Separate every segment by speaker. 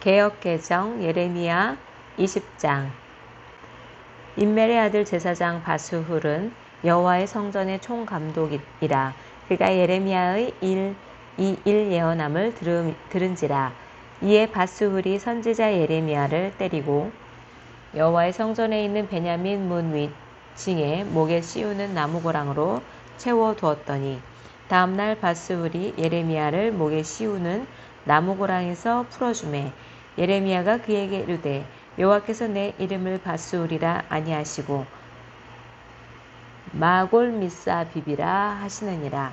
Speaker 1: 개역개정 예레미야 20장. 임멜의 아들 제사장 바스훌은 여호와의 성전의 총감독이라. 그가 예레미야의 이 일 예언함을 들은지라. 이에 바스훌이 선지자 예레미야를 때리고 여호와의 성전에 있는 베냐민 문 윗층에 목에 씌우는 나무고랑으로 채워두었더니, 다음날 바스훌이 예레미야를 목에 씌우는 나무고랑에서 풀어주매 예레미야가 그에게 이르되, 여호와께서 내 이름을 바스훌이라 아니하시고 마골미사비비라 하시느니라.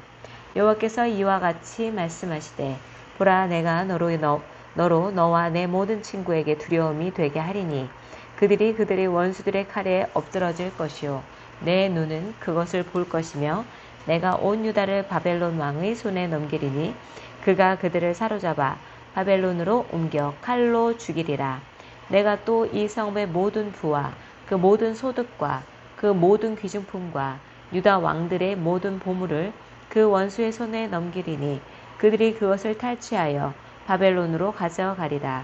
Speaker 1: 여호와께서 이와 같이 말씀하시되, 보라, 내가 너로 너와 내 모든 친구에게 두려움이 되게 하리니 그들이 그들의 원수들의 칼에 엎드러질 것이요 내 눈은 그것을 볼 것이며, 내가 온 유다를 바벨론 왕의 손에 넘기리니 그가 그들을 사로잡아 바벨론으로 옮겨 칼로 죽이리라. 내가 또 이 성읍의 모든 부와 그 모든 소득과 그 모든 귀중품과 유다 왕들의 모든 보물을 그 원수의 손에 넘기리니 그들이 그것을 탈취하여 바벨론으로 가져가리라.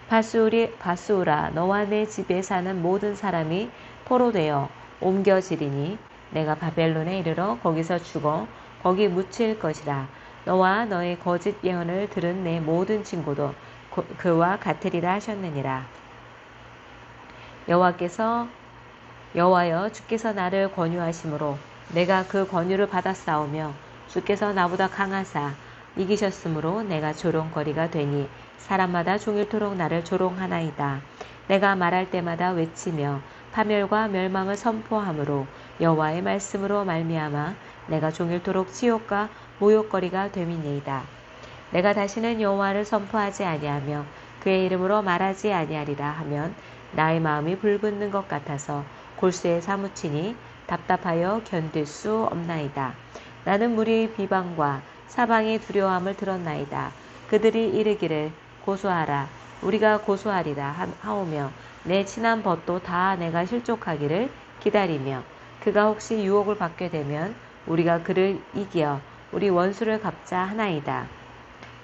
Speaker 1: 바스울아, 너와 내 집에 사는 모든 사람이 포로되어 옮겨지리니 내가 바벨론에 이르러 거기서 죽어 거기 묻힐 것이라. 너와 너의 거짓 예언을 들은 내 모든 친구도 그와 같으리라 하셨느니라. 여호와여, 주께서 나를 권유하심으로 내가 그 권유를 받았사오며, 주께서 나보다 강하사 이기셨으므로 내가 조롱거리가 되니 사람마다 종일토록 나를 조롱하나이다. 내가 말할 때마다 외치며 파멸과 멸망을 선포함으로 여호와의 말씀으로 말미암아 내가 종일토록 치욕과 모욕거리가 됨이니이다. 내가 다시는 여호와를 선포하지 아니하며 그의 이름으로 말하지 아니하리라 하면 나의 마음이 불붙는 것 같아서 골수에 사무치니 답답하여 견딜 수 없나이다. 나는 무리의 비방과 사방의 두려움을 들었나이다. 그들이 이르기를 고소하라, 우리가 고소하리라 하오며 내 친한 벗도 다 내가 실족하기를 기다리며, 그가 혹시 유혹을 받게 되면 우리가 그를 이겨 우리 원수를 갚자 하나이다.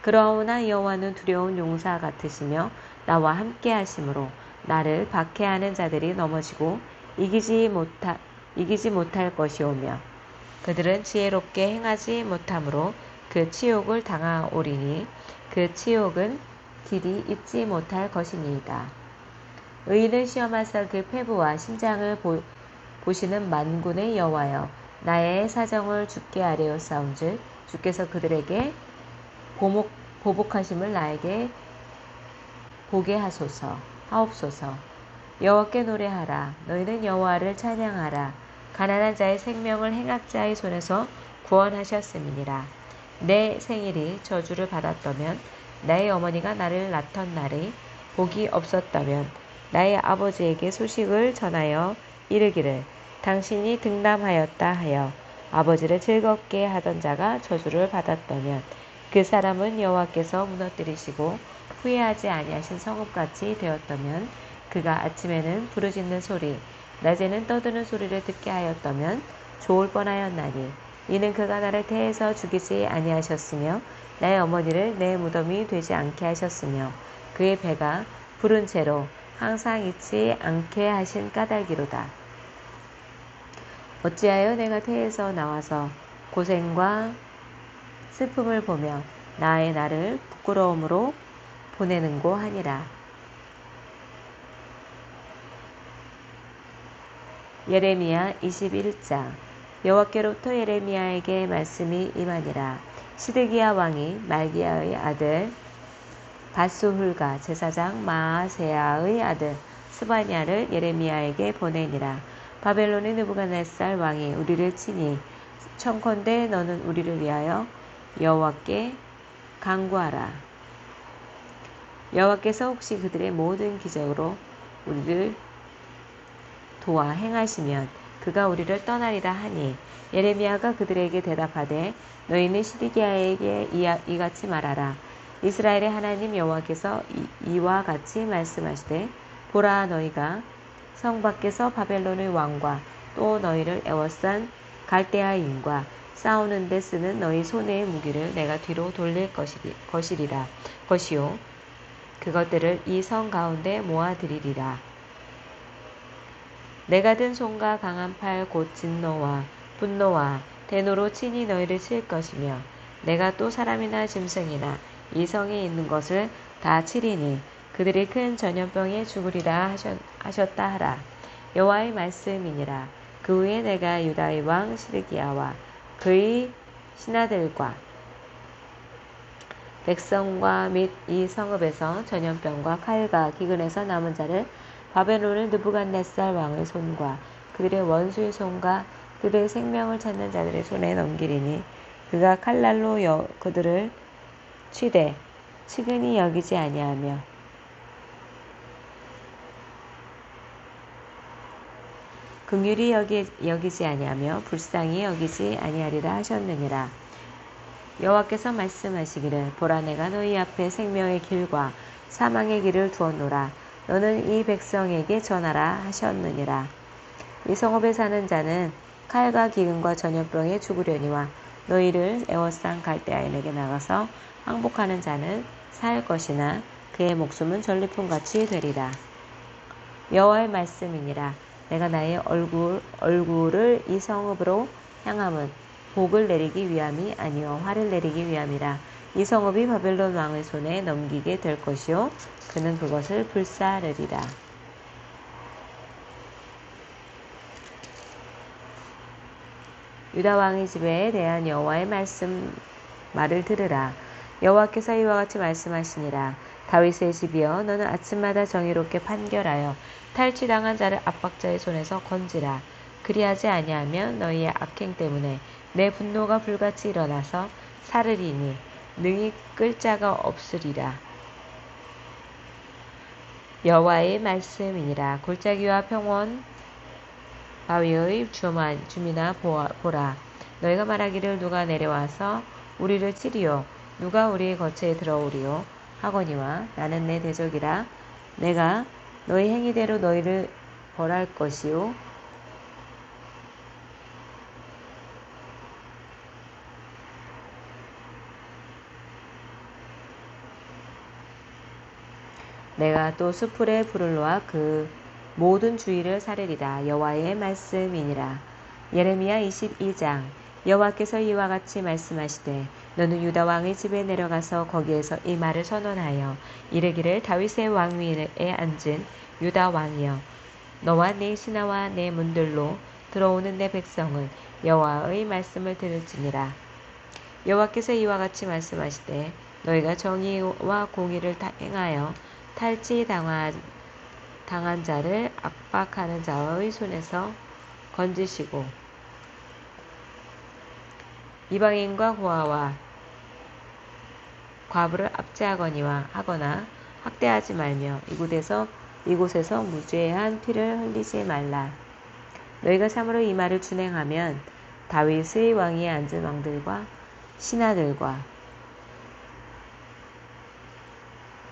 Speaker 1: 그러나 여호와는 두려운 용사 같으시며 나와 함께 하심으로 나를 박해하는 자들이 넘어지고 이기지 못할 것이오며, 그들은 지혜롭게 행하지 못함으로 그 치욕을 당하오리니 그 치욕은 길이 잊지 못할 것이니이다. 의인을 시험하사 그 패부와 심장을 보시는 만군의 여호와여, 나의 사정을 주께 아뢰었사온즉 주께서 그들에게 보복하심을 나에게 보게 하옵소서. 여호와께 노래하라, 너희는 여호와를 찬양하라. 가난한 자의 생명을 행악자의 손에서 구원하셨음이니라. 내 생일이 저주를 받았다면, 나의 어머니가 나를 낳던 날에 복이 없었다면, 나의 아버지에게 소식을 전하여 이르기를 당신이 등남하였다 하여 아버지를 즐겁게 하던 자가 저주를 받았다면, 그 사람은 여호와께서 무너뜨리시고 후회하지 아니하신 성읍같이 되었다면, 그가 아침에는 부르짖는 소리, 낮에는 떠드는 소리를 듣게 하였다면 좋을 뻔하였나니, 이는 그가 나를 태에서 죽이지 아니하셨으며 나의 어머니를 내 무덤이 되지 않게 하셨으며 그의 배가 부른 채로 항상 잊지 않게 하신 까닭이로다. 어찌하여 내가 태에서 나와서 고생과 슬픔을 보며 나의 나를 부끄러움으로 보내는고 하니라. 예레미야 21장. 여호와께로부터 예레미야에게 말씀이 임하니라. 시드기야 왕이 말기야의 아들 바스훌과 제사장 마아세야의 아들 스바냐를 예레미야에게 보내니라. 바벨론의 느부갓네살 왕이 우리를 치니 청컨대 너는 우리를 위하여 여호와께 간구하라. 여호와께서 혹시 그들의 모든 기적으로 우리를 도와 행하시면 그가 우리를 떠나리라 하니, 예레미야가 그들에게 대답하되 너희는 시드기야에게 이같이 말하라. 이스라엘의 하나님 여호와께서 이와 같이 말씀하시되, 보라, 너희가 성 밖에서 바벨론의 왕과 또 너희를 애워싼 갈대아인과 싸우는 데 쓰는 너희 손의 무기를 내가 뒤로 돌릴 것이요 그것들을 이 성 가운데 모아드리리라. 내가 든 손과 강한 팔 곧 진노와 분노와 대노로 친히 너희를 칠 것이며 내가 또 사람이나 짐승이나 이 성에 있는 것을 다 치리니 그들이 큰 전염병에 죽으리라 하셨다 하라. 여호와의 말씀이니라. 그 후에 내가 유다의 왕 시드기야와 그의 신하들과 백성과 및 이 성읍에서 전염병과 칼과 기근에서 남은 자를 바벨론의 느부갓네살 왕의 손과 그들의 원수의 손과 그들의 생명을 찾는 자들의 손에 넘기리니 그가 칼날로 그들을 치되 측은히 여기지 아니하며 긍휼히 여기지 아니하며 불쌍히 여기지 아니하리라 하셨느니라. 여호와께서 말씀하시기를 보라 내가 너희 앞에 생명의 길과 사망의 길을 두었노라. 너는 이 백성에게 전하라 하셨느니라. 이 성읍에 사는 자는 칼과 기근과 전염병에 죽으려니와 너희를 에워싼 갈대아인에게 나가서 항복하는 자는 살 것이나 그의 목숨은 전리품같이 되리라. 여호와의 말씀이니라. 내가 나의 얼굴을 이 성읍으로 향함은 복을 내리기 위함이 아니요 화를 내리기 위함이라. 이 성읍이 바벨론 왕의 손에 넘기게 될 것이요 그는 그것을 불사르리라. 유다 왕의 집에 대한 여호와의 말을 들으라. 여호와께서 이와 같이 말씀하시니라. 다윗의 집이여 너는 아침마다 정의롭게 판결하여 탈취당한 자를 압박자의 손에서 건지라. 그리하지 아니하면 너희의 악행 때문에 내 분노가 불같이 일어나서 사르리니 능히 끌 자가 없으리라. 여호와의 말씀이니라. 골짜기와 평원 바위의 주민아 보라. 너희가 말하기를 누가 내려와서 우리를 치리요 누가 우리의 거처에 들어오리요 하거니와 나는 내 대적이라. 내가 너희 행위대로 너희를 벌할 것이요 내가 또 수풀에 불을 놓아 그 모든 주위를 사르리라. 여호와의 말씀이니라. 예레미야 22장. 여호와께서 이와 같이 말씀하시되 너는 유다 왕의 집에 내려가서 거기에서 이 말을 선언하여 이르기를 다윗의 왕위에 앉은 유다 왕이여 너와 내 신하와 내 문들로 들어오는 내 백성은 여호와의 말씀을 들을지니라. 여호와께서 이와 같이 말씀하시되 너희가 정의와 공의를 행하여 탈취 당한 자를 압박하는 자의 손에서 건지시고 이방인과 고아와 과부를 압제하거나 학대하지 말며 이곳에서 무죄한 피를 흘리지 말라. 너희가 참으로 이 말을 준행하면 다윗의 왕위에 앉은 왕들과 신하들과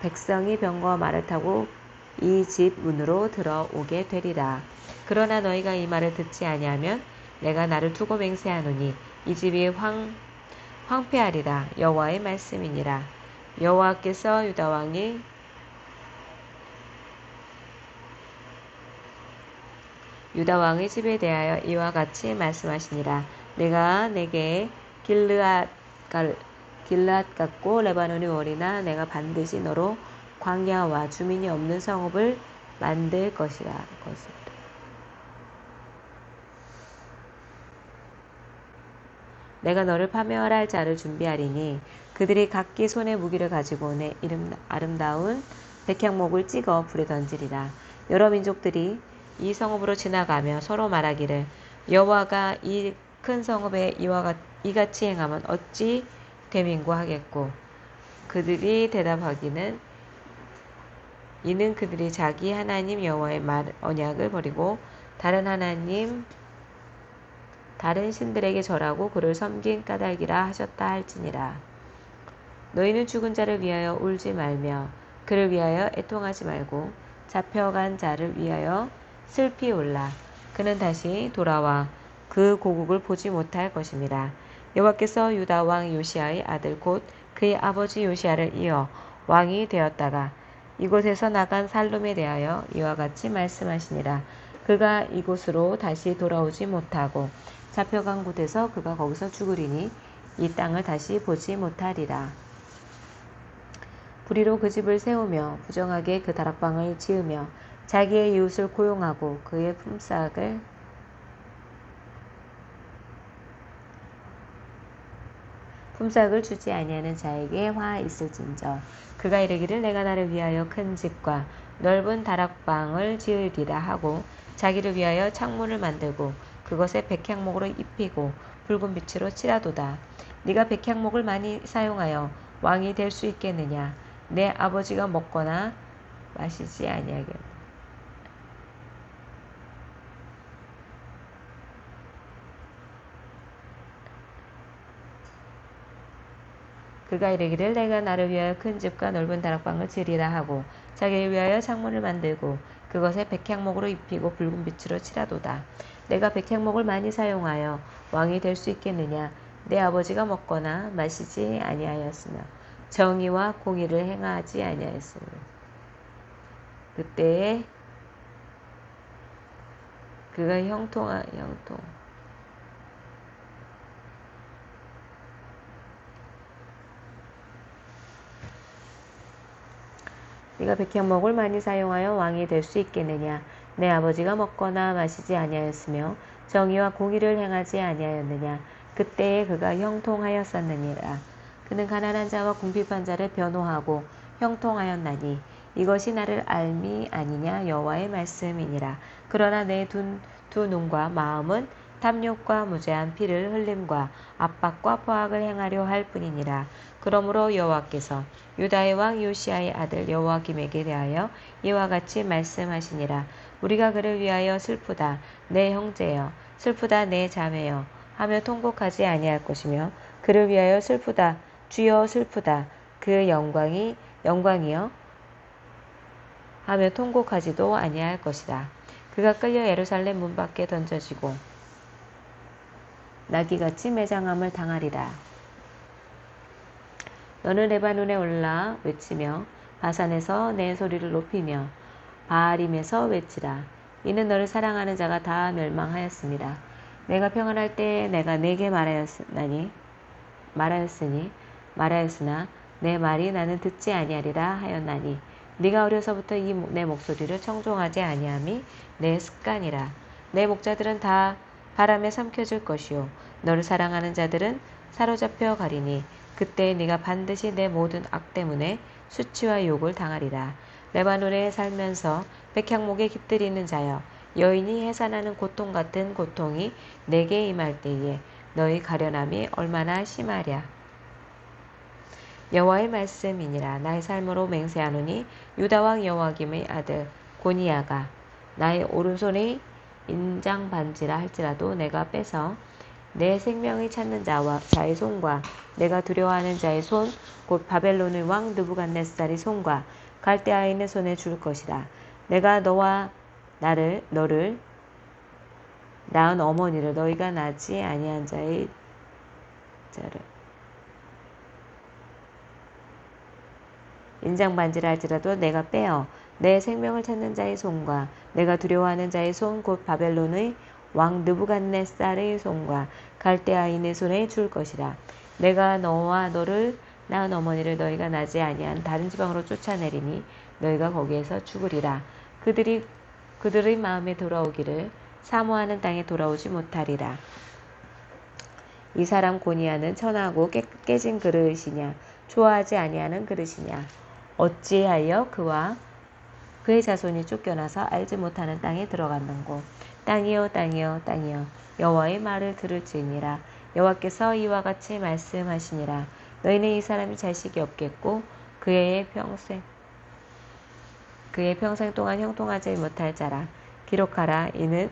Speaker 1: 백성이 병거와 말을 타고 이 집 문으로 들어오게 되리라. 그러나 너희가 이 말을 듣지 아니하면 내가 나를 두고 맹세하노니 이 집이 황폐하리라. 여호와의 말씀이니라. 여호와께서 유다 왕의 집에 대하여 이와 같이 말씀하시니라. 내가 내게 길르앗 같고 레바논의 월이나 내가 반드시 너로 광야와 주민이 없는 성읍을 만들 것이라. 내가 너를 파멸할 자를 준비하리니 그들이 각기 손에 무기를 가지고 내 아름다운 백향목을 찍어 불에 던지리라. 여러 민족들이 이 성읍으로 지나가며 서로 말하기를 여호와가 이 큰 성읍에 이같이 행하면 어찌 되민구하겠고 그들이 대답하기는 이는 그들이 자기 하나님 여호와의 언약을 버리고 다른 신들에게 절하고 그를 섬긴 까닭이라 하셨다 할지니라. 너희는 죽은 자를 위하여 울지 말며 그를 위하여 애통하지 말고 잡혀간 자를 위하여 슬피 울라. 그는 다시 돌아와 그 고국을 보지 못할 것임이라. 여호와께서 유다 왕 요시아의 아들 곧 그의 아버지 요시아를 이어 왕이 되었다가 이곳에서 나간 살룸에 대하여 이와 같이 말씀하시니라. 그가 이곳으로 다시 돌아오지 못하고 잡혀간 곳에서 그가 거기서 죽으리니 이 땅을 다시 보지 못하리라. 불의로 그 집을 세우며 부정하게 그 다락방을 지으며 자기의 이웃을 고용하고 그의 품삯을 주지 아니하는 자에게 화 있을진저. 그가 이르기를 내가 나를 위하여 큰 집과 넓은 다락방을 지으리라 하고 자기를 위하여 창문을 만들고 그것에 백향목으로 입히고 붉은 빛으로 칠하도다. 네가 백향목을 많이 사용하여 왕이 될 수 있겠느냐? 내 아버지가 먹거나 마시지 아니하겠느냐? 그가 이르기를 내가 나를 위하여 큰 집과 넓은 다락방을 지으리라 하고 자기를 위하여 창문을 만들고 그것에 백향목으로 입히고 붉은 빛으로 칠하도다. 내가 백향목을 많이 사용하여 왕이 될 수 있겠느냐? 내 아버지가 먹거나 마시지 아니하였으며 정의와 공의를 행하지 아니하였으며 그때에 그가 네가 백향목을 많이 사용하여 왕이 될 수 있겠느냐? 내 아버지가 먹거나 마시지 아니하였으며 정의와 공의를 행하지 아니하였느냐? 그때에 그가 형통하였었느니라. 그는 가난한 자와 궁핍한 자를 변호하고 형통하였나니 이것이 나를 알미 아니냐 여호와의 말씀이니라. 그러나 내 두 눈과 마음은 탐욕과 무죄한 피를 흘림과 압박과 포악을 행하려 할 뿐이니라. 그러므로 여호와께서 유다의 왕 요시아의 아들 여호와김에게 대하여 이와 같이 말씀하시니라. 우리가 그를 위하여 슬프다 내 형제여 슬프다 내 자매여 하며 통곡하지 아니할 것이며 그를 위하여 슬프다 주여 슬프다 그 영광이여 하며 통곡하지도 아니할 것이다. 그가 끌려 예루살렘 문 밖에 던져지고 나귀같이 매장함을 당하리라. 너는 레바논에 올라 외치며 바산에서 내 소리를 높이며 바알임에서 외치라. 이는 너를 사랑하는 자가 다 멸망하였습니다. 내가 평안할 때 내가 네게 말하였으나 내 말이 나는 듣지 아니하리라 하였나니 네가 어려서부터 내 목소리를 청종하지 아니함이 내 습관이라. 내 목자들은 다 바람에 삼켜질 것이요 너를 사랑하는 자들은 사로잡혀 가리니 그때 네가 반드시 내 모든 악 때문에 수치와 욕을 당하리라. 레바논에 살면서 백향목에 깃들이는 자여 여인이 해산하는 고통 같은 고통이 내게 임할 때에 너희 가련함이 얼마나 심하랴. 여호와의 말씀이니라. 나의 삶으로 맹세하노니 유다왕 여호와김의 아들 고니야가 나의 오른손의 인장 반지라 할지라도 내가 빼서 내 생명을 찾는 자의 손과 내가 두려워하는 자의 손 곧 바벨론의 왕 느부갓네살의 손과 갈대아인의 손에 줄 것이라. 내가 너를 낳은 어머니를 너희가 낳지 아니한 자를 인장 반지라 할지라도 내가 빼어 내 생명을 찾는 자의 손과 내가 두려워하는 자의 손 곧 바벨론의 왕 느부갓네살의 손과 갈대아인의 손에 줄 것이라. 내가 너와 너를 낳은 어머니를 너희가 낳지 아니한 다른 지방으로 쫓아내리니 너희가 거기에서 죽으리라. 그들의 마음에 돌아오기를 사모하는 땅에 돌아오지 못하리라. 이 사람 고니야는 천하고 깨진 그릇이냐 좋아하지 아니하는 그릇이냐 어찌하여 그와 그의 자손이 쫓겨나서 알지 못하는 땅에 들어갔는고. 땅이여 땅이여 땅이여 여호와의 말을 들을지니라. 여호와께서 이와 같이 말씀하시니라. 너희는 이 사람이 자식이 없겠고 그의 평생 동안 형통하지 못할 자라. 기록하라. 이는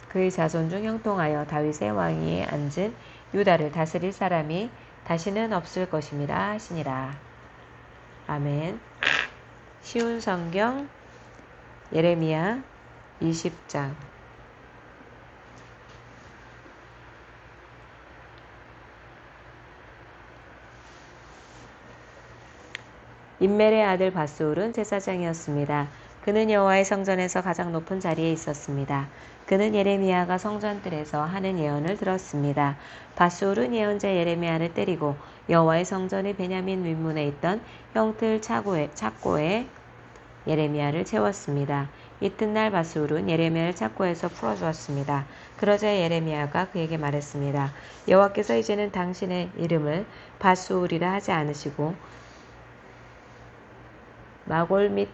Speaker 1: 그의 자손 중 형통하여 다윗의 왕위에 앉은 유다를 다스릴 사람이 다시는 없을 것임이라 하시니라. 아멘. 쉬운 성경 예레미야 20장. 임멜의 아들 바스울은 제사장이었습니다. 그는 여호와의 성전에서 가장 높은 자리에 있었습니다. 그는 예레미야가 성전들에서 하는 예언을 들었습니다. 바스울은 예언자 예레미야를 때리고 여호와의 성전의 베냐민 윗문에 있던 형틀 착고에 예레미야를 채웠습니다. 이튿날 바스울은 예레미야를 착고에서 풀어주었습니다. 그러자 예레미야가 그에게 말했습니다. 여호와께서 이제는 당신의 이름을 바스울이라 하지 않으시고 마골 및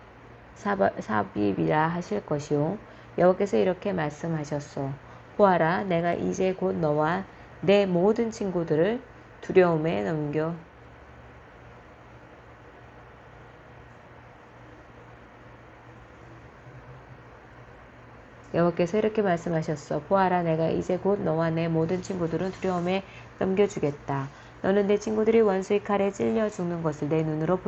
Speaker 1: 사빕이라 하실 것이요. 여호와께서 이렇게 말씀하셨소. 보아라, 내가 이제 곧 너와 내 모든 친구들을 두려움에 넘겨 여호와께서 이렇게 말씀하셨어. 보아라, 내가 이제 곧 너와 내 모든 친구들은 두려움에 넘겨주겠다. 너는 내 친구들이 원수의 칼에 찔려 죽는 것을 내 눈으로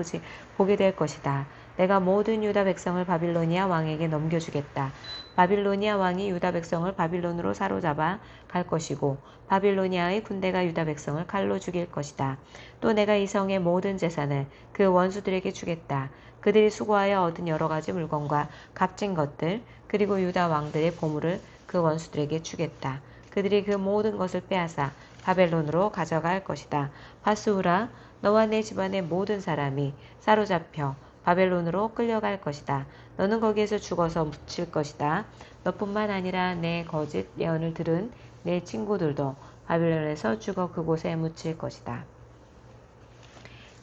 Speaker 1: 보게 될 것이다. 내가 모든 유다 백성을 바빌로니아 왕에게 넘겨주겠다. 바빌로니아 왕이 유다 백성을 바빌론으로 사로잡아 갈 것이고 바빌로니아의 군대가 유다 백성을 칼로 죽일 것이다. 또 내가 이 성의 모든 재산을 그 원수들에게 주겠다. 그들이 수고하여 얻은 여러 가지 물건과 값진 것들 그리고 유다 왕들의 보물을 그 원수들에게 주겠다. 그들이 그 모든 것을 빼앗아 바벨론으로 가져갈 것이다. 바스후라, 너와 내 집안의 모든 사람이 사로잡혀 바벨론으로 끌려갈 것이다. 너는 거기에서 죽어서 묻힐 것이다. 너뿐만 아니라 내 거짓 예언을 들은 내 친구들도 바벨론에서 죽어 그곳에 묻힐 것이다.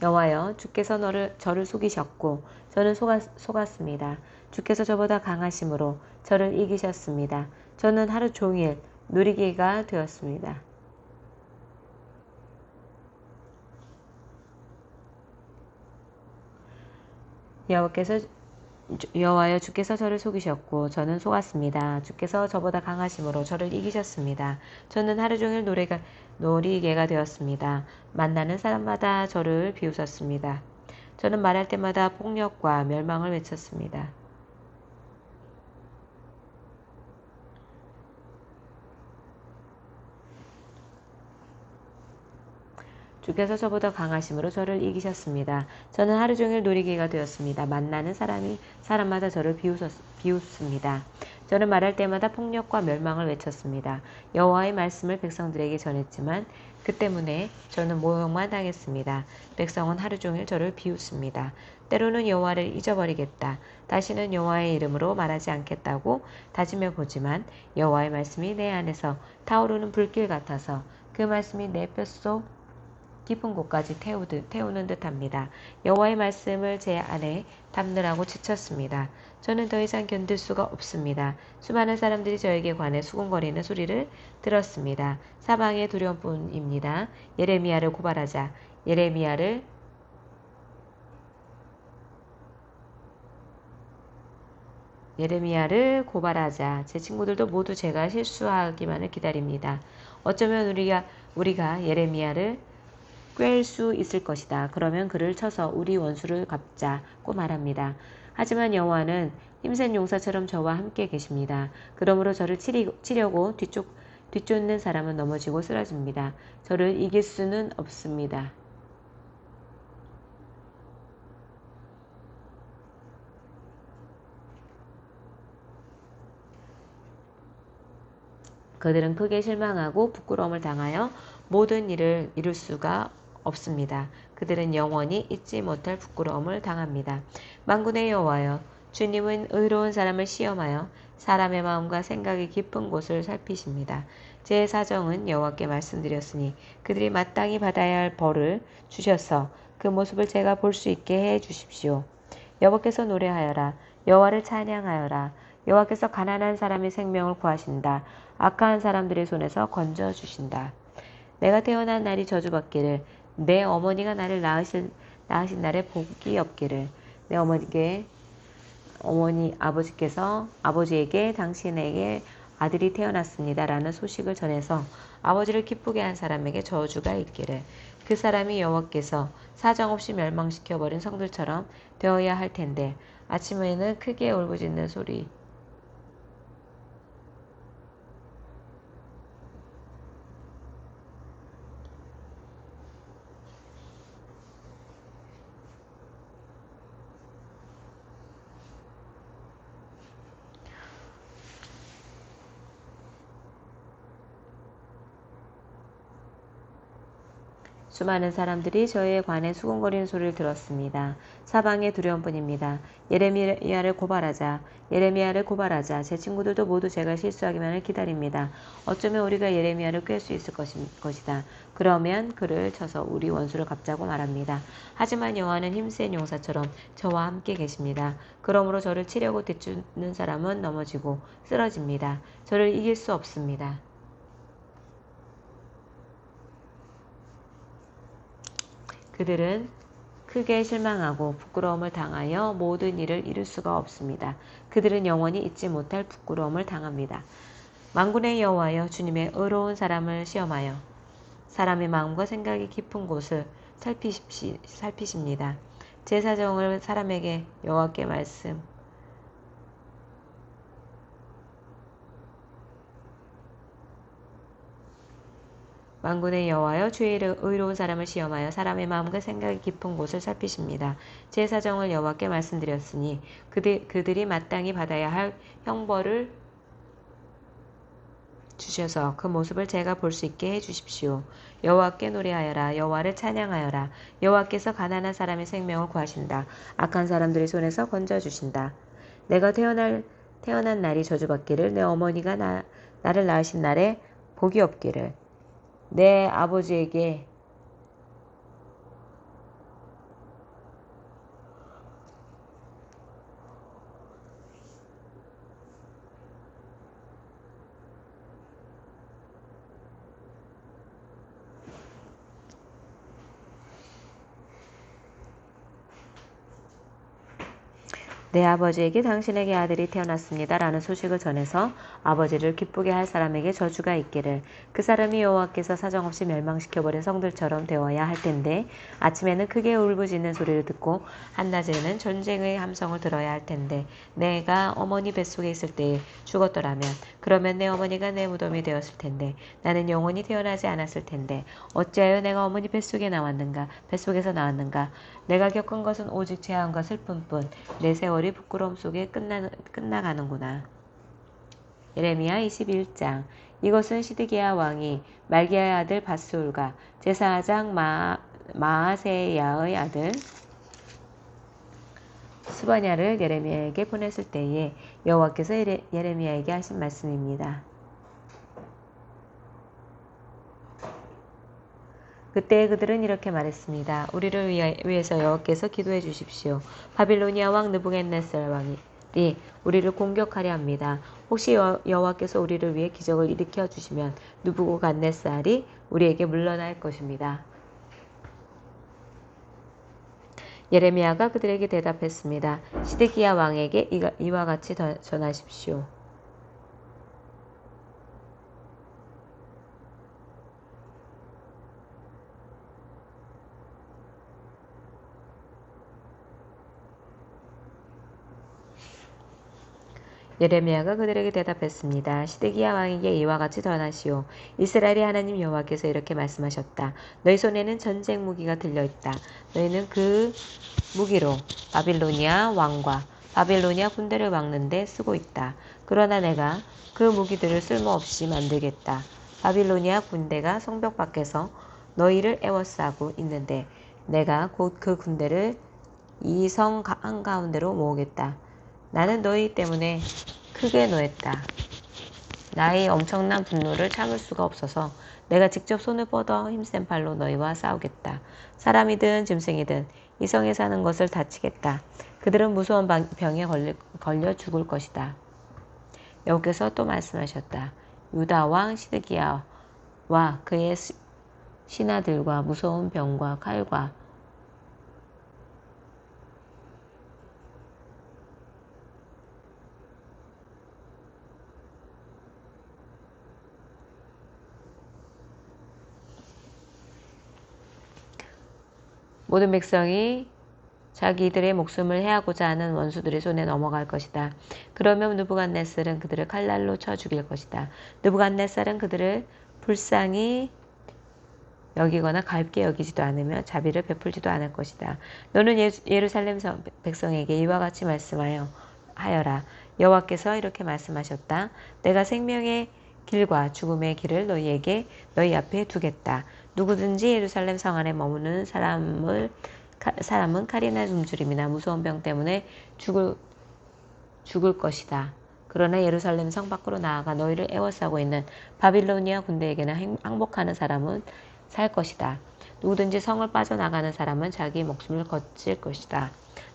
Speaker 1: 여호와여, 주께서 저를 속이셨고 저는 속았습니다. 주께서 저보다 강하심으로 저를 이기셨습니다. 저는 하루 종일 누리개가 되었습니다. 여호와여, 주께서 저를 속이셨고 저는 속았습니다. 주께서 저보다 강하심으로 저를 이기셨습니다. 저는 하루 종일 놀이개가 되었습니다. 만나는 사람마다 저를 비웃었습니다. 저는 말할 때마다 폭력과 멸망을 외쳤습니다. 주께서 저보다 강하심으로 저를 이기셨습니다. 저는 하루 종일 놀이개가 되었습니다. 만나는 사람마다 저를 비웃습니다. 저는 말할 때마다 폭력과 멸망을 외쳤습니다. 여호와의 말씀을 백성들에게 전했지만 그 때문에 저는 모욕만 당했습니다. 백성은 하루 종일 저를 비웃습니다. 때로는 여호와를 잊어버리겠다. 다시는 여호와의 이름으로 말하지 않겠다고 다짐해 보지만 여호와의 말씀이 내 안에서 타오르는 불길 같아서 그 말씀이 내 뼛속 깊은 곳까지 태우는 듯합니다. 여호와의 말씀을 제 안에 담느라고 지쳤습니다. 저는 더 이상 견딜 수가 없습니다. 수많은 사람들이 저에게 관해 수군거리는 소리를 들었습니다. 사방의 두려움뿐입니다. 예레미야를 고발하자. 예레미야를 고발하자. 제 친구들도 모두 제가 실수하기만을 기다립니다. 어쩌면 우리가 예레미야를 꿰일 수 있을 것이다. 그러면 그를 쳐서 우리 원수를 갚자고 말합니다. 하지만 여호와는 힘센 용사처럼 저와 함께 계십니다. 그러므로 저를 치려고 뒤쫓는 사람은 넘어지고 쓰러집니다. 저를 이길 수는 없습니다. 그들은 크게 실망하고 부끄러움을 당하여 모든 일을 이룰 수가 없습니다. 그들은 영원히 잊지 못할 부끄러움을 당합니다. 만군의 여호와여, 주님은 의로운 사람을 시험하여 사람의 마음과 생각이 깊은 곳을 살피십니다. 제 사정은 여호와께 말씀드렸으니 그들이 마땅히 받아야 할 벌을 주셔서 그 모습을 제가 볼 수 있게 해 주십시오. 여호와께서 노래하여라. 여호와를 찬양하여라. 여호와께서 가난한 사람의 생명을 구하신다. 악한 사람들의 손에서 건져주신다. 내가 태어난 날이 저주받기를, 내 어머니가 나를 낳으신 날에 복이 없기를. 내 아버지에게 당신에게 아들이 태어났습니다. 라는 소식을 전해서 아버지를 기쁘게 한 사람에게 저주가 있기를. 그 사람이 여호와께서 사정없이 멸망시켜버린 성들처럼 되어야 할 텐데 아침에는 크게 울부짖는 소리 수많은 사람들이 저에 관해 수군거리는 소리를 들었습니다. 사방의 두려움뿐입니다. 예레미야를 고발하자. 예레미야를 고발하자. 제 친구들도 모두 제가 실수하기만을 기다립니다. 어쩌면 우리가 예레미야를 꿰 수 있을 것이다. 그러면 그를 쳐서 우리 원수를 갚자고 말합니다. 하지만 여호와는 힘센 용사처럼 저와 함께 계십니다. 그러므로 저를 치려고 대주는 사람은 넘어지고 쓰러집니다. 저를 이길 수 없습니다. 그들은 크게 실망하고 부끄러움을 당하여 모든 일을 이룰 수가 없습니다. 그들은 영원히 잊지 못할 부끄러움을 당합니다. 만군의 여호와여, 주님의 의로운 사람을 시험하여 사람의 마음과 생각이 깊은 곳을 살피십니다. 제 사정을 사람에게 여호와께 말씀 만군의 여호와여, 주의 의로운 사람을 시험하여 사람의 마음과 생각이 깊은 곳을 살피십니다. 제 사정을 여호와께 말씀드렸으니 그들이 마땅히 받아야 할 형벌을 주셔서 그 모습을 제가 볼 수 있게 해주십시오. 여호와께 노래하여라. 여호와를 찬양하여라. 여호와께서 가난한 사람의 생명을 구하신다. 악한 사람들의 손에서 건져주신다. 내가 태어난 날이 저주받기를, 내 어머니가 나를 낳으신 날에 복이 없기를, 내 아버지에게 당신에게 아들이 태어났습니다. 라는 소식을 전해서 아버지를 기쁘게 할 사람에게 저주가 있기를, 그 사람이 여호와께서 사정없이 멸망시켜버린 성들처럼 되어야 할 텐데, 아침에는 크게 울부짖는 소리를 듣고 한낮에는 전쟁의 함성을 들어야 할 텐데, 내가 어머니 뱃속에 있을 때에 죽었더라면, 그러면 내 어머니가 내 무덤이 되었을 텐데, 나는 영원히 태어나지 않았을 텐데, 어찌하여 내가 어머니 뱃속에서 나왔는가? 내가 겪은 것은 오직 재앙과 슬픔뿐. 내 세월이 부끄러움 속에 끝나가는구나. 예레미야 21장. 이것은 시드기야 왕이 말기야의 아들 바스울과 제사장 마아세야의 아들 스바냐를 예레미야에게 보냈을 때에 여호와께서 예레미야에게 하신 말씀입니다. 그때 그들은 이렇게 말했습니다. 우리를 위해서 여호와께서 기도해 주십시오. 바빌로니아 왕 느부갓네살 왕이 우리를 공격하려 합니다. 혹시 여호와께서 우리를 위해 기적을 일으켜 주시면 느부갓네살이 우리에게 물러날 것입니다. 예레미야가 그들에게 대답했습니다. 시드기야 왕에게 이와 같이 전하십시오. 예레미야가 그들에게 대답했습니다. 시드기야 왕에게 이와 같이 전하시오. 이스라엘의 하나님 여호와께서 이렇게 말씀하셨다. 너희 손에는 전쟁 무기가 들려있다. 너희는 그 무기로 바빌로니아 왕과 바빌로니아 군대를 막는 데 쓰고 있다. 그러나 내가 그 무기들을 쓸모없이 만들겠다. 바빌로니아 군대가 성벽 밖에서 너희를 에워싸고 있는데 내가 곧 그 군대를 이 성 한가운데로 모으겠다. 나는 너희 때문에 크게 노했다. 나의 엄청난 분노를 참을 수가 없어서 내가 직접 손을 뻗어 힘센 팔로 너희와 싸우겠다. 사람이든 짐승이든 이 성에 사는 것을 다치겠다. 그들은 무서운 병에 걸려 죽을 것이다. 여호께서 또 말씀하셨다. 유다 왕 시드기야와 그의 신하들과 무서운 병과 칼과 모든 백성이 자기들의 목숨을 해하고자 하는 원수들의 손에 넘어갈 것이다. 그러면 느부갓네살은 그들을 칼날로 쳐 죽일 것이다. 느부갓네살은 그들을 불쌍히 여기거나 가볍게 여기지도 않으며 자비를 베풀지도 않을 것이다. 너는 예루살렘 백성에게 이와 같이 말씀하여라. 여호와께서 이렇게 말씀하셨다. 내가 생명의 길과 죽음의 길을 너희 앞에 두겠다. 누구든지 예루살렘 성 안에 머무는 사람은 칼이나 굶주림이나 무서운 병 때문에 죽을 것이다. 그러나 예루살렘 성 밖으로 나아가 너희를 애워싸고 있는 바빌로니아 군대에게는 항복하는 사람은 살 것이다. 누구든지 성을 빠져나가는 사람은 자기 목숨을 거칠 것이다.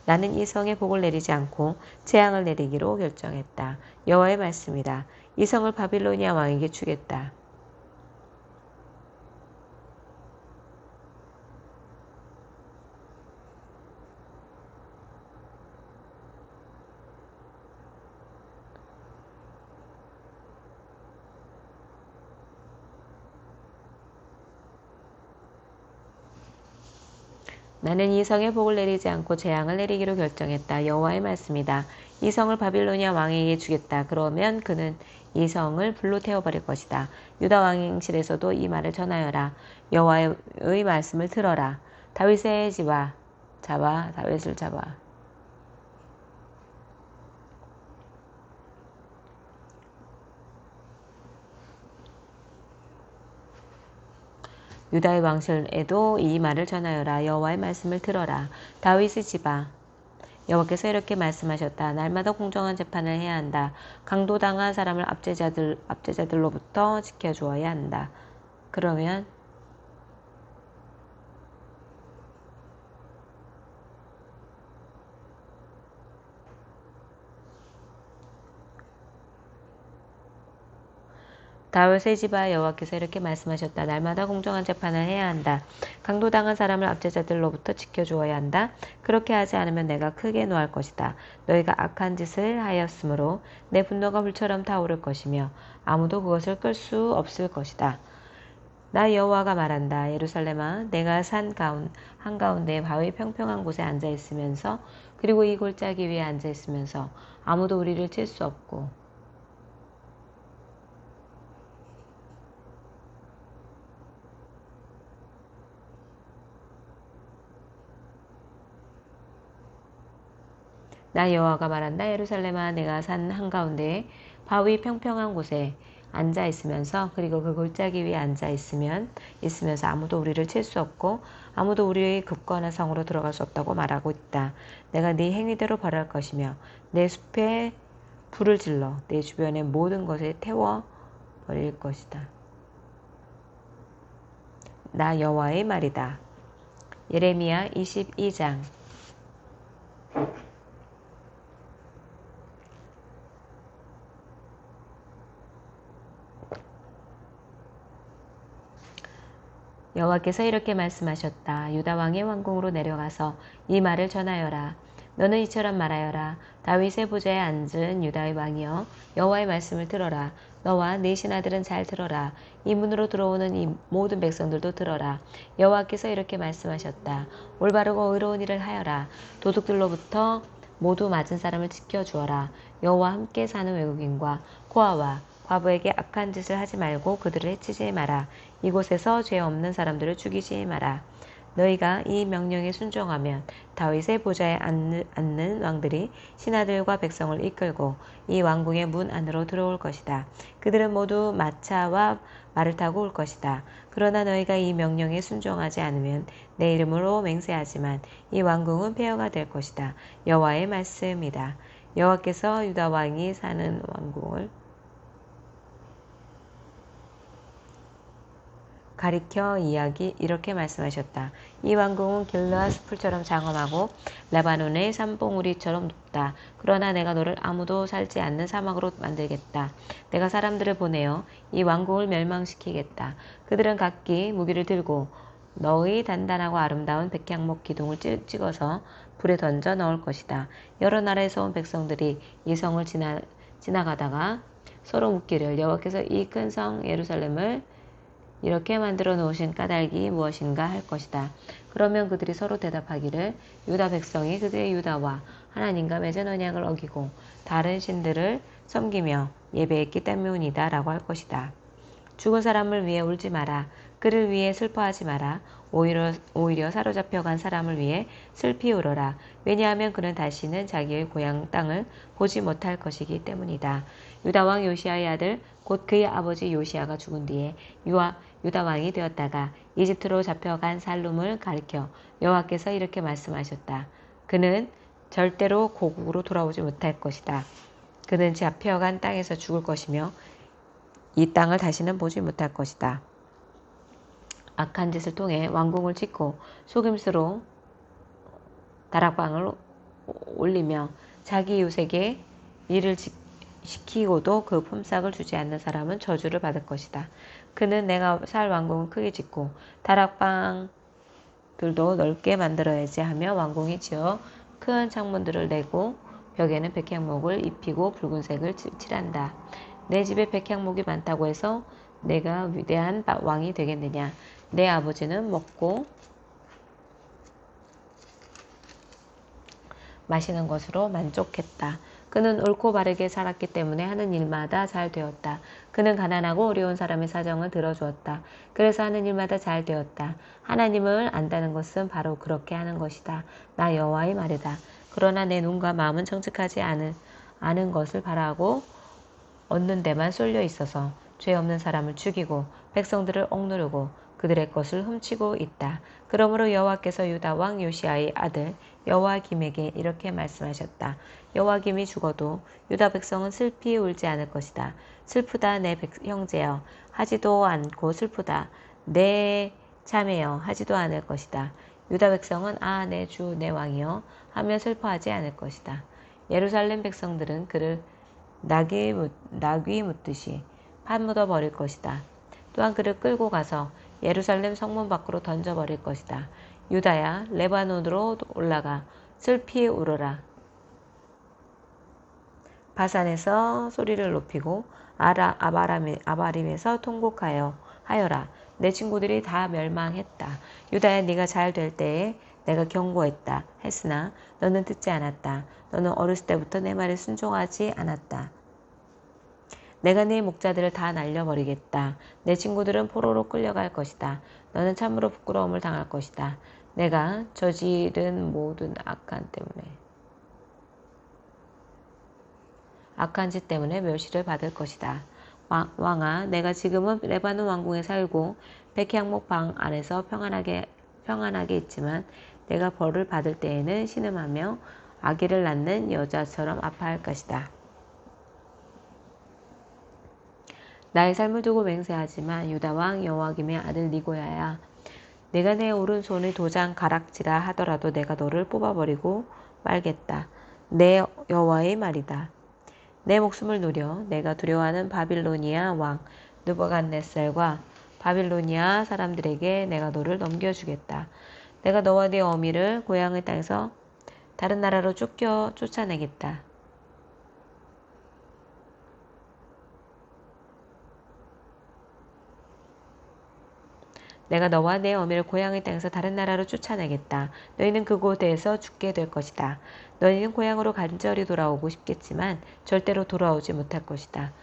Speaker 1: 나는 이 성에 복을 내리지 않고 재앙을 내리기로 결정했다. 여호와의 말씀이다. 이 성을 바빌로니아 왕에게 주겠다. 나는 이 성에 복을 내리지 않고 재앙을 내리기로 결정했다. 여호와의 말씀이다. 이 성을 바빌로니아 왕에게 주겠다. 그러면 그는 이 성을 불로 태워버릴 것이다. 유다 왕실에서도 이 말을 전하여라. 여호와의 말씀을 들어라. 다윗의 집아 다윗을 잡아. 유다의 왕실에도 이 말을 전하여라. 여호와의 말씀을 들어라. 다윗의 집아 여호와께서 이렇게 말씀하셨다. 날마다 공정한 재판을 해야 한다. 강도당한 사람을 압제자들로부터 지켜주어야 한다. 그러면 다윗의 집아 여호와께서 이렇게 말씀하셨다. 날마다 공정한 재판을 해야 한다. 강도당한 사람을 압제자들로부터 지켜주어야 한다. 그렇게 하지 않으면 내가 크게 노할 것이다. 너희가 악한 짓을 하였으므로 내 분노가 불처럼 타오를 것이며 아무도 그것을 끌 수 없을 것이다. 나 여호와가 말한다. 예루살렘아 내가 산 한가운데 바위 평평한 곳에 앉아 있으면서 그리고 이 골짜기 위에 앉아 있으면서 아무도 우리를 칠 수 없고 나 여호와가 말한다. 예루살렘아 내가 산 한가운데 바위 평평한 곳에 앉아 있으면서 그리고 그 골짜기 위에 앉아 있으면서 아무도 우리를 칠 수 없고 아무도 우리의 굳건한 성으로 들어갈 수 없다고 말하고 있다. 내가 네 행위대로 벌할 것이며 내 숲에 불을 질러 내 주변의 모든 것을 태워 버릴 것이다. 나 여호와의 말이다. 예레미야 22장 여호와께서 이렇게 말씀하셨다. 유다 왕의 왕궁으로 내려가서 이 말을 전하여라. 너는 이처럼 말하여라. 다윗의 보좌에 앉은 유다의 왕이여 여호와의 말씀을 들어라. 너와 네 신하들은 잘 들어라. 이 문으로 들어오는 이 모든 백성들도 들어라. 여호와께서 이렇게 말씀하셨다. 올바르고 의로운 일을 하여라. 도둑들로부터 모두 맞은 사람을 지켜주어라. 여호와 함께 사는 외국인과 고아와 과부에게 악한 짓을 하지 말고 그들을 해치지 마라. 이곳에서 죄 없는 사람들을 죽이지 마라. 너희가 이 명령에 순종하면 다윗의 보좌에 앉는 왕들이 신하들과 백성을 이끌고 이 왕궁의 문 안으로 들어올 것이다. 그들은 모두 마차와 말을 타고 올 것이다. 그러나 너희가 이 명령에 순종하지 않으면 내 이름으로 맹세하지만 이 왕궁은 폐허가 될 것이다. 여호와의 말씀이다. 여호와께서 유다 왕이 사는 왕궁을 가리켜 이렇게 말씀하셨다. 이 왕궁은 길르앗 숲풀처럼 장엄하고 레바논의 산봉우리처럼 높다. 그러나 내가 너를 아무도 살지 않는 사막으로 만들겠다. 내가 사람들을 보내어 이 왕궁을 멸망시키겠다. 그들은 각기 무기를 들고 너의 단단하고 아름다운 백향목 기둥을 찍어서 불에 던져 넣을 것이다. 여러 나라에서 온 백성들이 이 성을 지나가다가 서로 묻기를 여호와께서 이 큰 성 예루살렘을 이렇게 만들어 놓으신 까닭이 무엇인가 할 것이다. 그러면 그들이 서로 대답하기를 유다 백성이 그들의 유다와 하나님과 맺은 언약을 어기고 다른 신들을 섬기며 예배했기 때문이다 라고 할 것이다. 죽은 사람을 위해 울지 마라. 그를 위해 슬퍼하지 마라. 오히려 사로잡혀간 사람을 위해 슬피 울어라. 왜냐하면 그는 다시는 자기의 고향 땅을 보지 못할 것이기 때문이다. 유다 왕 요시아의 아들 곧 그의 아버지 요시아가 죽은 뒤에 유다 왕이 되었다가 이집트로 잡혀간 살룸을 가리켜 여호와께서 이렇게 말씀하셨다. 그는 절대로 고국으로 돌아오지 못할 것이다. 그는 잡혀간 땅에서 죽을 것이며 이 땅을 다시는 보지 못할 것이다. 악한 짓을 통해 왕궁을 짓고 속임수로 다락방을 올리며 자기 이웃에게 일을 시키고도 그 품삯을 주지 않는 사람은 저주를 받을 것이다. 그는 내가 살 왕궁을 크게 짓고 다락방들도 넓게 만들어야지 하며 왕궁이 지어 큰 창문들을 내고 벽에는 백향목을 입히고 붉은색을 칠한다. 내 집에 백향목이 많다고 해서 내가 위대한 왕이 되겠느냐. 내 아버지는 먹고 마시는 것으로 만족했다. 그는 옳고 바르게 살았기 때문에 하는 일마다 잘 되었다. 그는 가난하고 어려운 사람의 사정을 들어주었다. 그래서 하는 일마다 잘 되었다. 하나님을 안다는 것은 바로 그렇게 하는 것이다. 나 여호와의 말이다. 그러나 내 눈과 마음은 정직하지 않은 것을 바라고 얻는 데만 쏠려 있어서 죄 없는 사람을 죽이고 백성들을 억누르고 그들의 것을 훔치고 있다. 그러므로 여호와께서 유다 왕 요시아의 아들 여호와김에게 이렇게 말씀하셨다. 여호와김이 죽어도 유다 백성은 슬피 울지 않을 것이다. 슬프다 내 형제여 하지도 않고 슬프다 내 자매여 하지도 않을 것이다. 유다 백성은 아 내 주 내 왕이여 하며 슬퍼하지 않을 것이다. 예루살렘 백성들은 그를 낙이 묻듯이 파묻어 버릴 것이다. 또한 그를 끌고 가서 예루살렘 성문 밖으로 던져버릴 것이다. 유다야 레바논으로 올라가 슬피 울어라. 바산에서 소리를 높이고 아바림에서 통곡하여라. 내 친구들이 다 멸망했다. 유다야 네가 잘 될 때에 내가 경고했다 했으나 너는 듣지 않았다. 너는 어렸을 때부터 내 말에 순종하지 않았다. 내가 네 목자들을 다 날려버리겠다. 내 친구들은 포로로 끌려갈 것이다. 너는 참으로 부끄러움을 당할 것이다. 내가 저지른 모든 악한 짓 때문에 멸시를 받을 것이다. 왕아, 내가 지금은 레바논 왕궁에 살고 백향목 방 안에서 평안하게 있지만 내가 벌을 받을 때에는 신음하며 아기를 낳는 여자처럼 아파할 것이다. 나의 삶을 두고 맹세하지만 유다 왕 여호와김의 아들 니고야야, 내가 내 오른손의 도장 가락지라 하더라도 내가 너를 뽑아버리고 말겠다. 내 여호와의 말이다. 내 목숨을 누려 내가 두려워하는 바빌로니아 왕 느부갓네살과 바빌로니아 사람들에게 내가 너를 넘겨주겠다. 내가 너와 네 어미를 고향의 땅에서 다른 나라로 쫓아내겠다. 내가 너와 내 어미를 고향의 땅에서 다른 나라로 쫓아내겠다. 너희는 그곳에서 죽게 될 것이다. 너희는 고향으로 간절히 돌아오고 싶겠지만 절대로 돌아오지 못할 것이다.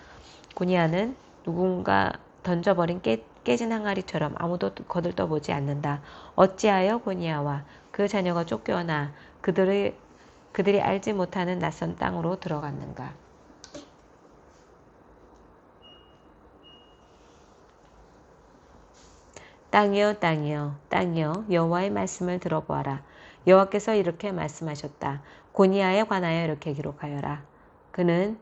Speaker 1: 고니아는 누군가 던져버린 깨진 항아리처럼 아무도 거들떠보지 않는다. 어찌하여 고니아와 그 자녀가 쫓겨나 그들이 알지 못하는 낯선 땅으로 들어갔는가. 땅이여 여호와의 말씀을 들어보아라. 여호와께서 이렇게 말씀하셨다. 고니아에 관하여 이렇게 기록하여라. 그는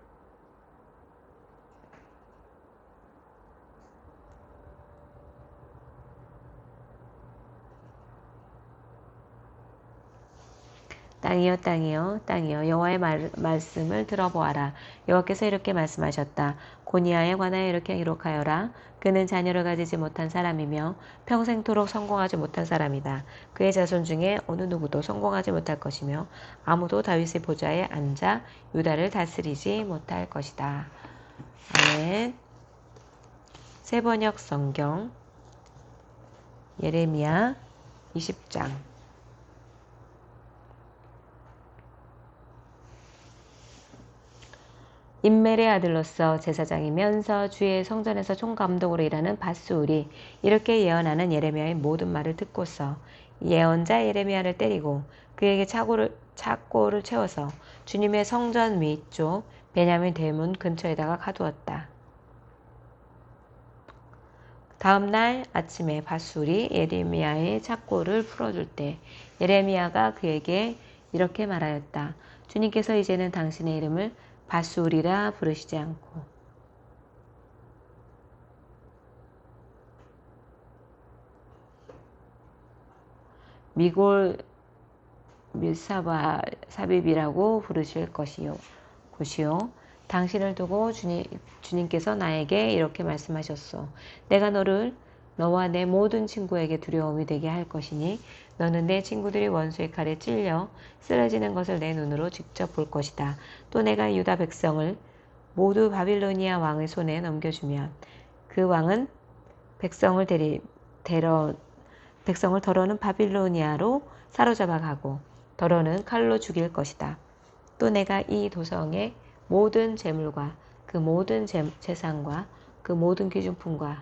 Speaker 1: 땅이여 여호와의 말씀을 들어보아라. 여호와께서 이렇게 말씀하셨다. 고니아에 관하여 이렇게 기록하여라. 그는 자녀를 가지지 못한 사람이며 평생토록 성공하지 못한 사람이다. 그의 자손 중에 어느 누구도 성공하지 못할 것이며 아무도 다윗의 보좌에 앉아 유다를 다스리지 못할 것이다. 아멘. 새번역 성경 예레미야 20장. 임멜의 아들로서 제사장이면서 주의 성전에서 총감독으로 일하는 바스울이 이렇게 예언하는 예레미야의 모든 말을 듣고서 예언자 예레미야를 때리고 그에게 착고를 채워서 주님의 성전 위쪽 베냐민 대문 근처에다가 가두었다. 다음 날 아침에 밧술이 예레미야의 착고를 풀어줄 때 예레미야가 그에게 이렇게 말하였다. 주님께서 이제는 당신의 이름을 밧술이라 부르시지 않고 미골 밀사바 사빕이라고 부르실 것이요. 당신을 두고 주님께서 나에게 이렇게 말씀하셨소. 내가 너와 내 모든 친구에게 두려움이 되게 할 것이니 너는 내 친구들이 원수의 칼에 찔려 쓰러지는 것을 내 눈으로 직접 볼 것이다. 또 내가 유다 백성을 모두 바빌로니아 왕의 손에 넘겨주면 그 왕은 데려, 백성을 더러는 바빌로니아로 사로잡아 가고 더러는 칼로 죽일 것이다. 또 내가 이 도성의 모든 재물과 그 모든 재산과 그 모든 귀중품과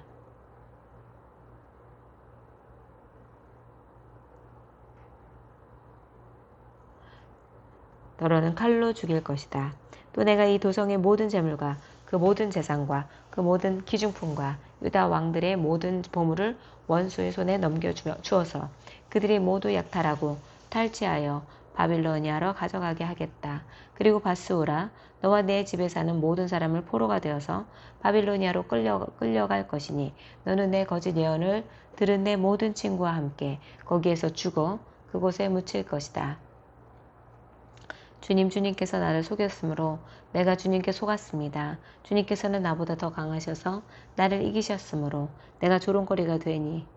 Speaker 1: 더러는 칼로 죽일 것이다. 또 내가 이 도성의 모든 재물과 그 모든 재산과 그 모든 기중품과 유다 왕들의 모든 보물을 원수의 손에 넘겨주어서 그들이 모두 약탈하고 탈취하여 바빌로니아로 가져가게 하겠다. 그리고 바스오라, 너와 내 집에 사는 모든 사람을 포로가 되어서 바빌로니아로 끌려갈 것이니 너는 내 거짓 예언을 들은 내 모든 친구와 함께 거기에서 죽어 그곳에 묻힐 것이다. 주님께서 나를 속였으므로 내가 주님께 속았습니다. 주님께서는 나보다 더 강하셔서 나를 이기셨으므로 내가 조롱거리가 되니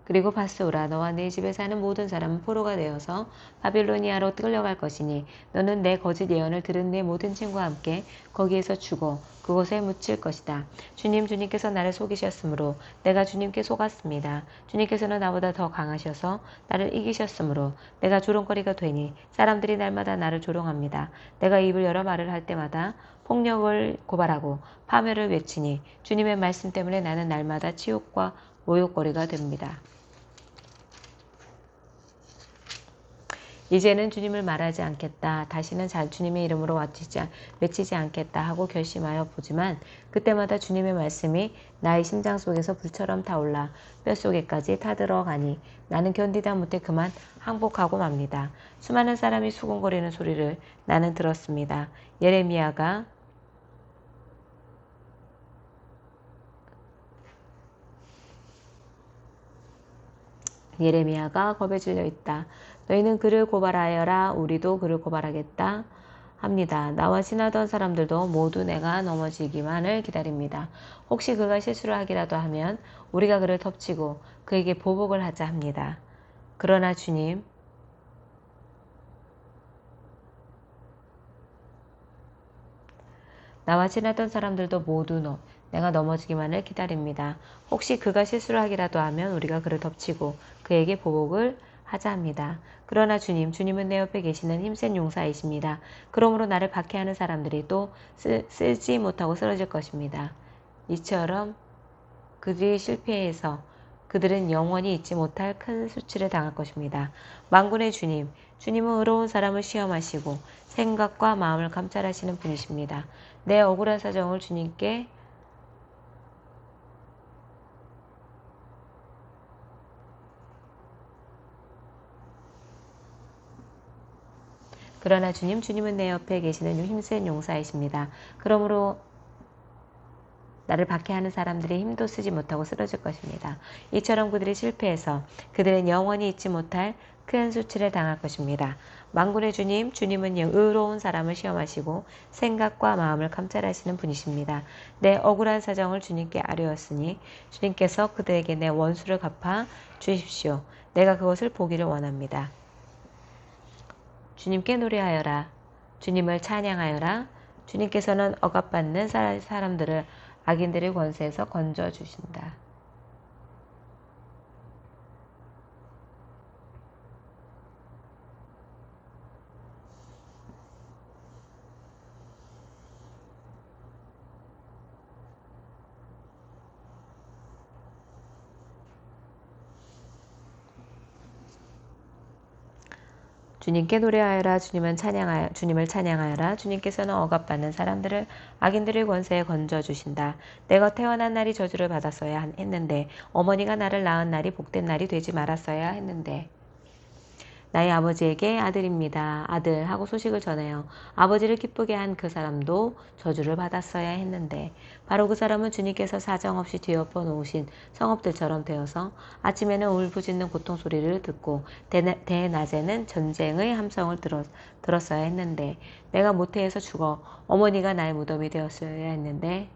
Speaker 1: 그리고 바스오라, 너와 네 집에 사는 모든 사람은 포로가 되어서 바빌로니아로 끌려갈 것이니 너는 내 거짓 예언을 들은 내 모든 친구와 함께 거기에서 죽어 그곳에 묻힐 것이다. 주님께서 나를 속이셨으므로 내가 주님께 속았습니다. 주님께서는 나보다 더 강하셔서 나를 이기셨으므로 내가 조롱거리가 되니 사람들이 날마다 나를 조롱합니다. 내가 입을 열어 말을 할 때마다 폭력을 고발하고 파멸을 외치니 주님의 말씀 때문에 나는 날마다 치욕과 모욕거리가 됩니다. 이제는 주님을 말하지 않겠다. 다시는 주님의 이름으로 외치지 않겠다 하고 결심하여 보지만 그때마다 주님의 말씀이 나의 심장 속에서 불처럼 타올라 뼛속에까지 타들어가니 나는 견디다 못해 그만 항복하고 맙니다. 수많은 사람이 수군거리는 소리를 나는 들었습니다. 예레미야가 겁에 질려 있다. 너희는 그를 고발하여라. 우리도 그를 고발하겠다 합니다. 나와 친하던 사람들도 모두 내가 넘어지기만을 기다립니다. 혹시 그가 실수를 하기라도 하면 우리가 그를 덮치고 그에게 보복을 하자 합니다. 그러나 주님, 나와 친했던 사람들도 모두 내가 넘어지기만을 기다립니다. 혹시 그가 실수를 하기라도 하면 우리가 그를 덮치고 그에게 보복을 하자 합니다. 그러나 주님은 내 옆에 계시는 힘센 용사이십니다. 그러므로 나를 박해하는 사람들이 또 쓰지 못하고 쓰러질 것입니다. 이처럼 그들이 실패해서 그들은 영원히 잊지 못할 큰 수치를 당할 것입니다. 만군의 주님은 의로운 사람을 시험하시고 생각과 마음을 감찰하시는 분이십니다. 내 억울한 사정을 주님께 그러나 주님은 내 옆에 계시는 힘센 용사이십니다. 그러므로 나를 박해하는 사람들이 힘도 쓰지 못하고 쓰러질 것입니다. 이처럼 그들이 실패해서 그들은 영원히 잊지 못할 큰 수치를 당할 것입니다. 만군의 주님은 의로운 사람을 시험하시고 생각과 마음을 감찰하시는 분이십니다. 내 억울한 사정을 주님께 아뢰었으니 주님께서 그들에게 내 원수를 갚아 주십시오. 내가 그것을 보기를 원합니다. 주님께 노래하여라. 주님을 찬양하여라. 주님께서는 억압받는 사람들을 악인들의 권세에서 건져주신다. 주님께 노래하여라. 주님을 찬양하여라. 주님께서는 억압받는 사람들을 악인들의 권세에 건져주신다. 내가 태어난 날이 저주를 받았어야 했는데 어머니가 나를 낳은 날이 복된 날이 되지 말았어야 했는데 나의 아버지에게 아들입니다. 아들 하고 소식을 전해요. 아버지를 기쁘게 한 그 사람도 저주를 받았어야 했는데 바로 그 사람은 주님께서 사정없이 뒤엎어 놓으신 성읍들처럼 되어서 아침에는 울부짖는 고통 소리를 듣고 대낮에는 전쟁의 함성을 들었어야 했는데 내가 모태에서 죽어 어머니가 나의 무덤이 되었어야 했는데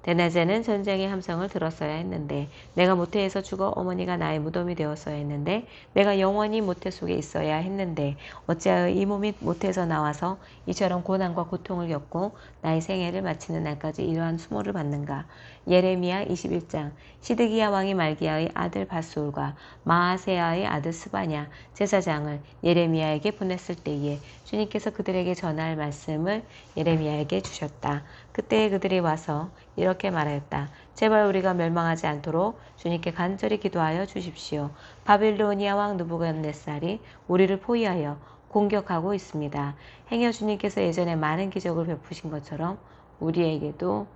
Speaker 1: 대낮에는 전쟁의 함성을 들었어야 했는데 내가 모태에서 죽어 어머니가 나의 무덤이 되었어야 했는데 내가 영원히 모태 속에 있어야 했는데 어찌하여 이 몸이 모태에서 나와서 이처럼 고난과 고통을 겪고 나의 생애를 마치는 날까지 이러한 수모를 받는가. 예레미야 21장. 시드기야 왕이 말기야의 아들 바스울과 마아세야의 아들 스바냐 제사장을 예레미야에게 보냈을 때에 주님께서 그들에게 전할 말씀을 예레미야에게 주셨다. 그때 그들이 와서 이렇게 말하였다. 제발 우리가 멸망하지 않도록 주님께 간절히 기도하여 주십시오. 바빌로니아 왕 느부갓네살이 우리를 포위하여 공격하고 있습니다. 행여 주님께서 예전에 많은 기적을 베푸신 것처럼 우리에게도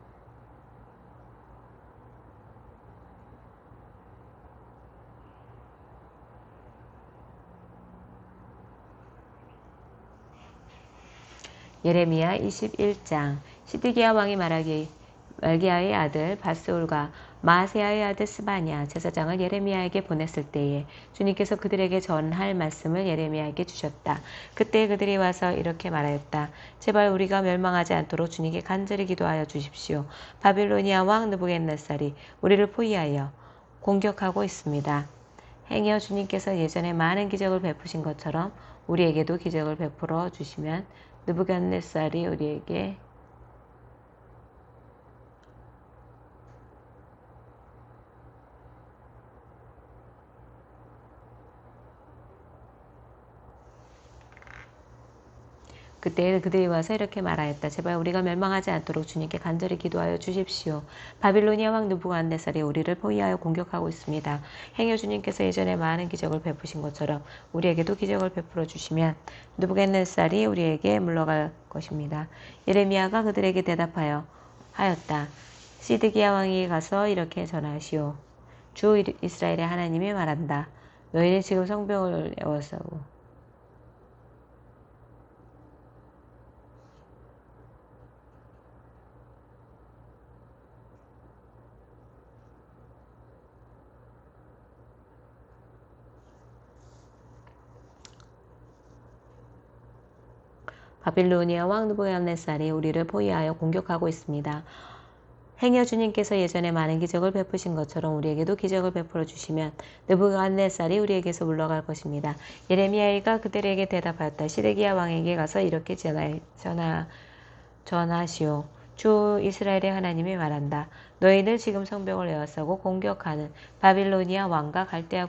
Speaker 1: 예레미야 21장. 시드기야 왕이 말기야의 아들 바스울과 마아세야의 아들 스바냐 제사장을 예레미야에게 보냈을 때에 주님께서 그들에게 전할 말씀을 예레미야에게 주셨다. 그때 그들이 와서 이렇게 말하였다. 제발 우리가 멸망하지 않도록 주님께 간절히 기도하여 주십시오. 바빌로니아 왕 느부갓네살이 우리를 포위하여 공격하고 있습니다. 행여 주님께서 예전에 많은 기적을 베푸신 것처럼 우리에게도 기적을 베풀어 주시면 느부갓네살이 우리에게 그때 그들이 와서 이렇게 말하였다. 제발 우리가 멸망하지 않도록 주님께 간절히 기도하여 주십시오. 바빌로니아 왕 느부갓네살이 우리를 포위하여 공격하고 있습니다. 행여 주님께서 예전에 많은 기적을 베푸신 것처럼 우리에게도 기적을 베풀어 주시면 느부갓네살이 우리에게 물러갈 것입니다. 예레미야가 그들에게 대답하여 하였다. 시드기야 왕이 가서 이렇게 전하시오. 주 이스라엘의 하나님이 말한다. 너희는 지금 성벽을 에워싸고 바빌로니아 왕 느부갓네살이 우리를 포위하여 공격하고 있습니다. 행여 주님께서 예전에 많은 기적을 베푸신 것처럼 우리에게도 기적을 베풀어 주시면 느부갓네살이 우리에게서 물러갈 것입니다. 예레미야가 그들에게 대답하였다. 시드기야 왕에게 가서 이렇게 전하시오. 주 이스라엘의 하나님이 말한다. 너희는 지금 성벽을 에워싸고 공격하는 바빌로니아 왕과 갈대아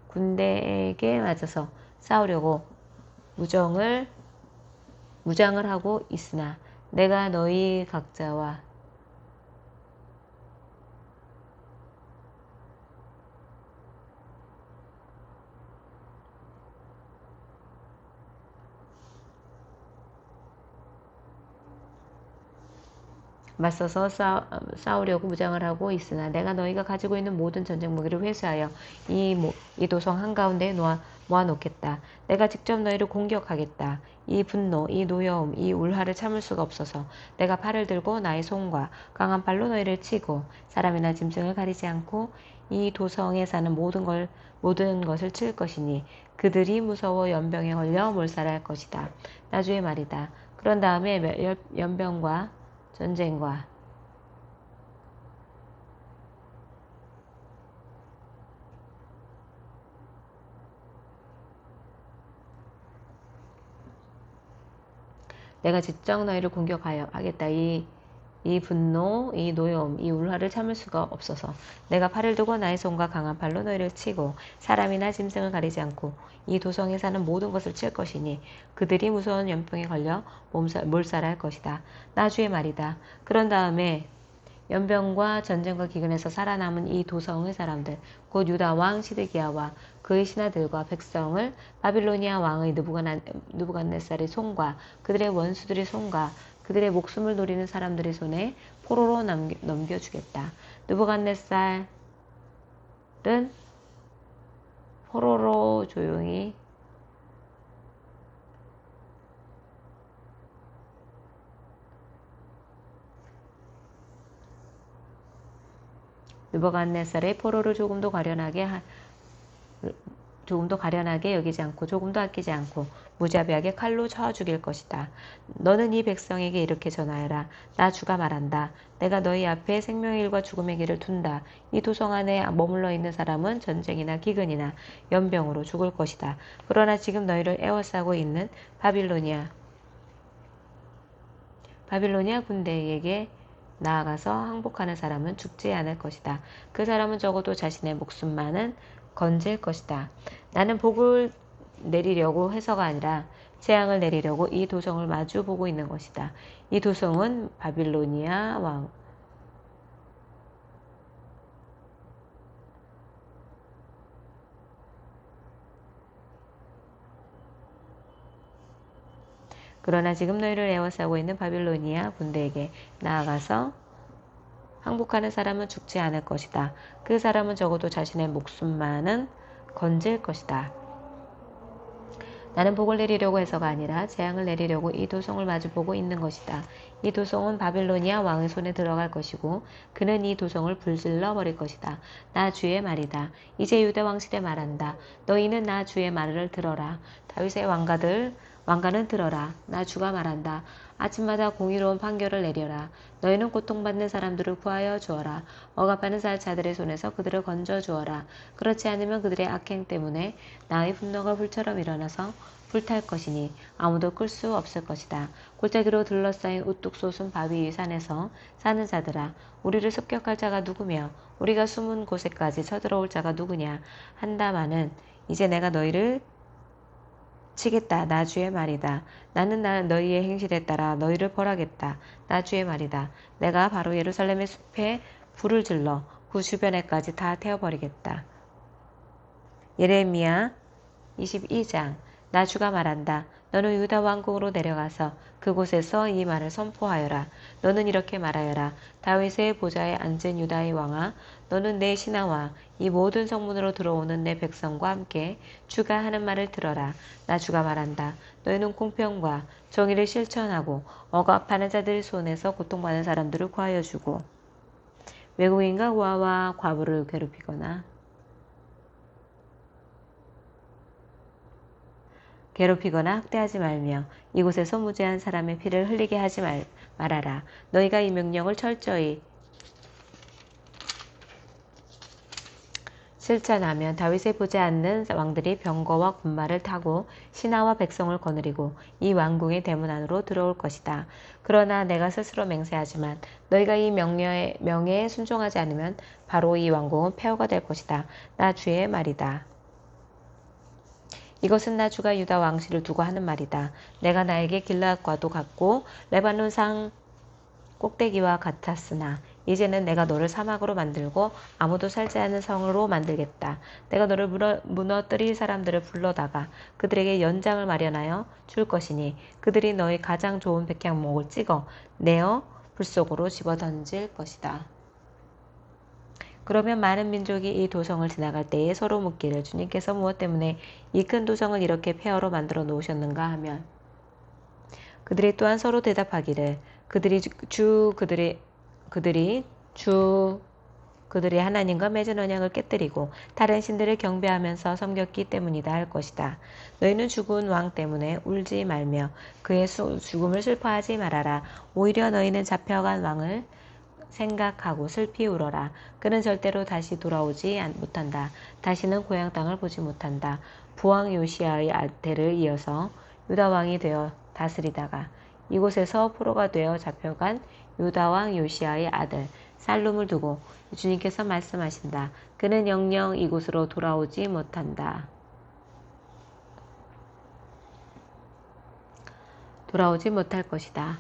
Speaker 1: 군대에게 맞아서 싸우려고 무장을 하고 있으나 내가 너희 각자와 맞서서 싸우려고 무장을 하고 있으나 내가 너희가 가지고 있는 모든 전쟁 무기를 회수하여 이 도성 한가운데에 모아놓겠다. 내가 직접 너희를 공격하겠다. 이 분노, 이 노여움, 이 울화를 참을 수가 없어서 내가 팔을 들고 나의 손과 강한 팔로 너희를 치고 사람이나 짐승을 가리지 않고 이 도성에 사는 모든 것을 칠 것이니 그들이 무서워 연병에 걸려 몰살할 것이다. 나주의 말이다. 그런 다음에 연병과 전쟁과 내가 직접 너희를 공격하여 하겠다. 이 이 분노, 이 노여움, 이 울화를 참을 수가 없어서 내가 팔을 두고 나의 손과 강한 팔로 너희를 치고 사람이나 짐승을 가리지 않고 이 도성에 사는 모든 것을 칠 것이니 그들이 무서운 연병에 걸려 몰살할 것이다. 나 주의 말이다. 그런 다음에 연병과 전쟁과 기근에서 살아남은 이 도성의 사람들, 곧 유다 왕 시드기야와 그의 신하들과 백성을 바빌로니아 왕의 느부갓네살의 손과 그들의 원수들의 손과 그들의 목숨을 노리는 사람들의 손에 포로로 넘겨주겠다. 느부갓네살은 포로로 조용히 느부갓네살의 포로를 조금도 가련하게 여기지 않고 조금도 아끼지 않고 무자비하게 칼로 쳐 죽일 것이다. 너는 이 백성에게 이렇게 전하여라. 나 주가 말한다. 내가 너희 앞에 생명의 길과 죽음의 길을 둔다. 이 도성 안에 머물러 있는 사람은 전쟁이나 기근이나 연병으로 죽을 것이다. 그러나 지금 너희를 에워싸고 있는 바빌로니아 군대에게 나아가서 항복하는 사람은 죽지 않을 것이다. 그 사람은 적어도 자신의 목숨만은 건질 것이다. 나는 복을 내리려고 해서가 아니라 재앙을 내리려고 이 도성을 마주 보고 있는 것이다. 이 도성은 바빌로니아 왕 그러나 지금 너희를 에워싸고 있는 바빌로니아 군대에게 나아가서 항복하는 사람은 죽지 않을 것이다. 그 사람은 적어도 자신의 목숨만은 건질 것이다. 나는 복을 내리려고 해서가 아니라 재앙을 내리려고 이 도성을 마주보고 있는 것이다. 이 도성은 바빌로니아 왕의 손에 들어갈 것이고 그는 이 도성을 불질러 버릴 것이다. 나 주의 말이다. 이제 유다 왕실에 말한다. 너희는 나 주의 말을 들어라. 다윗의 왕가는 들어라. 나 주가 말한다. 아침마다 공의로운 판결을 내려라. 너희는 고통받는 사람들을 구하여 주어라. 억압하는 자들의 손에서 그들을 건져 주어라. 그렇지 않으면 그들의 악행 때문에 나의 분노가 불처럼 일어나서 불탈 것이니 아무도 끌 수 없을 것이다. 골짜기로 둘러싸인 우뚝 솟은 바위 위 산에서 사는 자들아, 우리를 습격할 자가 누구며 우리가 숨은 곳에까지 쳐들어올 자가 누구냐 한다마는 이제 내가 너희를 치겠다. 나 주의 말이다. 나는 너희의 행실에 따라 너희를 벌하겠다. 나 주의 말이다. 내가 바로 예루살렘의 숲에 불을 질러 그 주변에까지 다 태워버리겠다. 예레미야 22장. 나 주가 말한다. 너는 유다 왕궁으로 내려가서 그곳에서 이 말을 선포하여라. 너는 이렇게 말하여라. 다윗의 보좌에 앉은 유다의 왕아, 너는 내 신하와 이 모든 성문으로 들어오는 내 백성과 함께 주가 하는 말을 들어라. 나 주가 말한다. 너희는 공평과 정의를 실천하고 억압하는 자들의 손에서 고통받는 사람들을 구하여 주고 외국인과 고아와 과부를 괴롭히거나 학대하지 말며 이곳에서 무죄한 사람의 피를 흘리게 하지 말아라. 너희가 이 명령을 철저히 실천하면 다윗의 보좌에 앉는 왕들이 병거와 군마를 타고 신하와 백성을 거느리고 이 왕궁의 대문 안으로 들어올 것이다. 그러나 내가 스스로 맹세하지만 너희가 이 명예에 순종하지 않으면 바로 이 왕궁은 폐허가 될 것이다. 나 주의 말이다. 이것은 나 주가 유다 왕실을 두고 하는 말이다. 내가 나에게 길앗과도 같고 레바논 산 꼭대기와 같았으나 이제는 내가 너를 사막으로 만들고 아무도 살지 않는 성으로 만들겠다. 내가 너를 무너뜨릴 사람들을 불러다가 그들에게 연장을 마련하여 줄 것이니 그들이 너의 가장 좋은 백향목을 찍어 내어 불 속으로 집어던질 것이다. 그러면 많은 민족이 이 도성을 지나갈 때에 서로 묻기를 주님께서 무엇 때문에 이 큰 도성을 이렇게 폐허로 만들어 놓으셨는가 하면 그들이 또한 서로 대답하기를 그들이 하나님과 맺은 언약을 깨뜨리고 다른 신들을 경배하면서 섬겼기 때문이다 할 것이다. 너희는 죽은 왕 때문에 울지 말며 그의 죽음을 슬퍼하지 말아라. 오히려 너희는 잡혀간 왕을 생각하고 슬피 울어라. 그는 절대로 다시 돌아오지 못한다. 다시는 고향 땅을 보지 못한다. 부왕 요시아의 때를 이어서 유다 왕이 되어 다스리다가 이곳에서 포로가 되어 잡혀간 유다 왕 요시아의 아들 살룸을 두고 주님께서 말씀하신다. 그는 영영 이곳으로 돌아오지 못한다. 돌아오지 못할 것이다.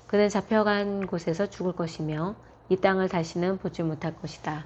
Speaker 1: 그는 잡혀간 곳에서 죽을 것이며 이 땅을 다시는 보지 못할 것이다.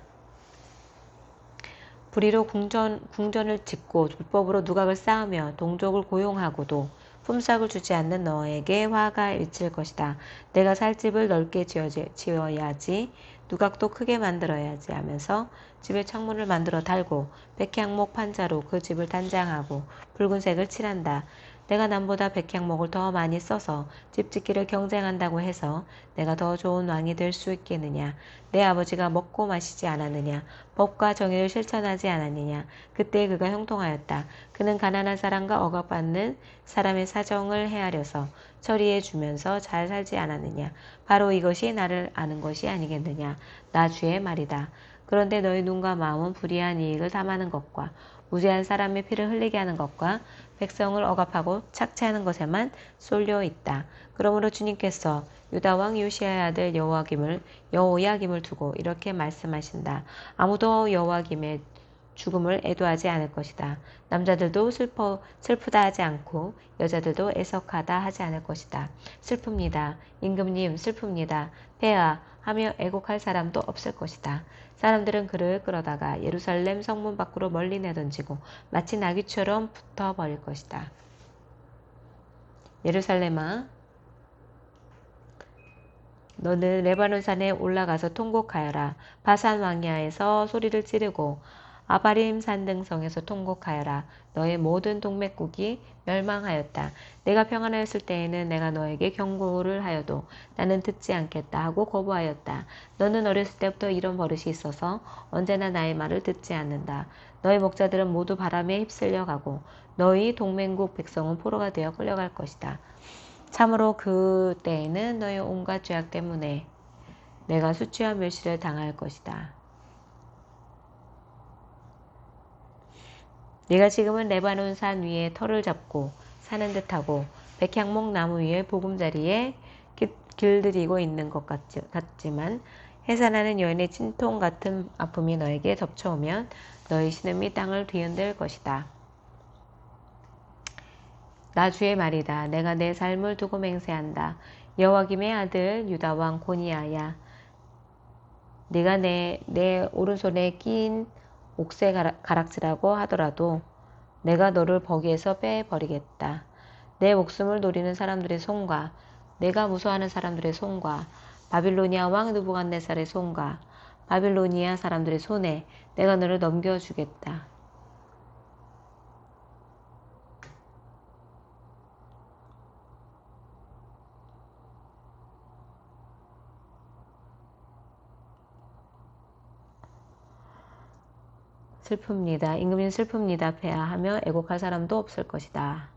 Speaker 1: 불의로 궁전을 짓고 불법으로 누각을 쌓으며 동족을 고용하고도 품삯을 주지 않는 너에게 화가 일칠 것이다. 내가 살 집을 넓게 지어야지 누각도 크게 만들어야지 하면서 집에 창문을 만들어 달고 백향목 판자로 그 집을 단장하고 붉은색을 칠한다. 내가 남보다 백향목을 더 많이 써서 집 짓기를 경쟁한다고 해서 내가 더 좋은 왕이 될 수 있겠느냐. 내 아버지가 먹고 마시지 않았느냐. 법과 정의를 실천하지 않았느냐. 그때 그가 형통하였다. 그는 가난한 사람과 억압받는 사람의 사정을 헤아려서 처리해 주면서 잘 살지 않았느냐. 바로 이것이 나를 아는 것이 아니겠느냐. 나 주의 말이다. 그런데 너희 눈과 마음은 불의한 이익을 탐하는 것과 무죄한 사람의 피를 흘리게 하는 것과 백성을 억압하고 착취하는 것에만 쏠려 있다. 그러므로 주님께서 유다 왕 요시아의 아들 여호야김을 두고 이렇게 말씀하신다. 아무도 여호야김의 죽음을 애도하지 않을 것이다. 남자들도 슬프다 하지 않고 여자들도 애석하다 하지 않을 것이다. 슬픕니다. 임금님 슬픕니다. 폐하 하며 애곡할 사람도 없을 것이다. 사람들은 그를 끌어다가 예루살렘 성문 밖으로 멀리 내던지고 마치 나귀처럼 붙어버릴 것이다. 예루살렘아, 너는 레바논 산에 올라가서 통곡하여라. 바산 왕야에서 소리를 지르고 아바림 산등성에서 통곡하여라. 너의 모든 동맥국이 멸망하였다. 내가 평안하였을 때에는 내가 너에게 경고를 하여도 나는 듣지 않겠다 하고 거부하였다. 너는 어렸을 때부터 이런 버릇이 있어서 언제나 나의 말을 듣지 않는다. 너의 목자들은 모두 바람에 휩쓸려 가고 너희 동맹국 백성은 포로가 되어 끌려갈 것이다. 참으로 그 때에는 너의 온갖 죄악 때문에 내가 수치와 멸시를 당할 것이다. 네가 지금은 레바논 산 위에 터를 잡고 사는 듯하고 백향목 나무 위에 보금자리에 길들이고 있는 것 같지만 해산하는 여인의 진통 같은 아픔이 너에게 덮쳐오면 너의 신음이 땅을 뒤흔들 것이다. 나 주의 말이다. 내가 내 삶을 두고 맹세한다. 여호야김의 아들 유다 왕 고니야야, 네가 내 오른손에 낀 옥새 가락지라고 하더라도 내가 너를 거기에서 빼버리겠다. 내 목숨을 노리는 사람들의 손과 내가 무서워하는 사람들의 손과 바빌로니아 왕 느부갓네살의 손과 바빌로니아 사람들의 손에 내가 너를 넘겨주겠다. 슬픕니다. 임금님 슬픕니다. 폐하하며 애곡할 사람도 없을 것이다.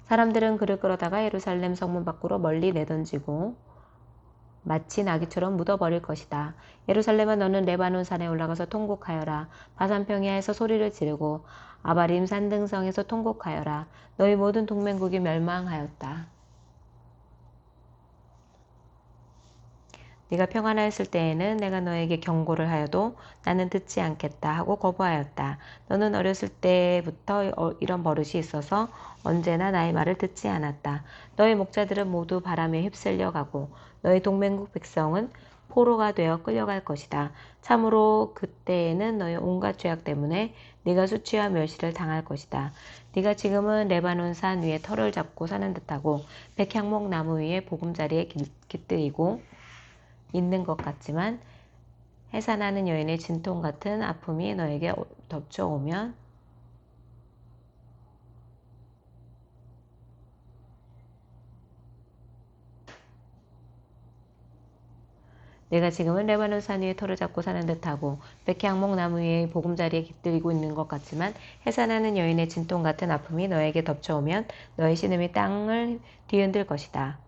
Speaker 1: 사람들은 그를 끌어다가 예루살렘 성문 밖으로 멀리 내던지고 마치 나귀처럼 묻어버릴 것이다. 예루살렘아, 너는 레바논 산에 올라가서 통곡하여라. 바산 평야에서 소리를 지르고 아바림 산등성에서 통곡하여라. 너희 모든 동맹국이 멸망하였다. 네가 평안하였을 때에는 내가 너에게 경고를 하여도 나는 듣지 않겠다 하고 거부하였다. 너는 어렸을 때부터 이런 버릇이 있어서 언제나 나의 말을 듣지 않았다. 너의 목자들은 모두 바람에 휩쓸려 가고 너의 동맹국 백성은 포로가 되어 끌려갈 것이다. 참으로 그때에는 너의 온갖 죄악 때문에 네가 수치와 멸시를 당할 것이다. 네가 지금은 레바논 산 위에 터를 잡고 사는 듯하고 백향목 나무 위에 보금자리에 깃들이고 있는 것 같지만 해산하는 여인의 진통 같은 아픔이 너에게 덮쳐오면 내가 지금은 레바논 산 위에 터를 잡고 사는 듯하고 백향목 나무 위에 보금자리에 깃들이고 있는 것 같지만 해산하는 여인의 진통 같은 아픔이 너에게 덮쳐오면 너의 신음이 땅을 뒤흔들 것이다.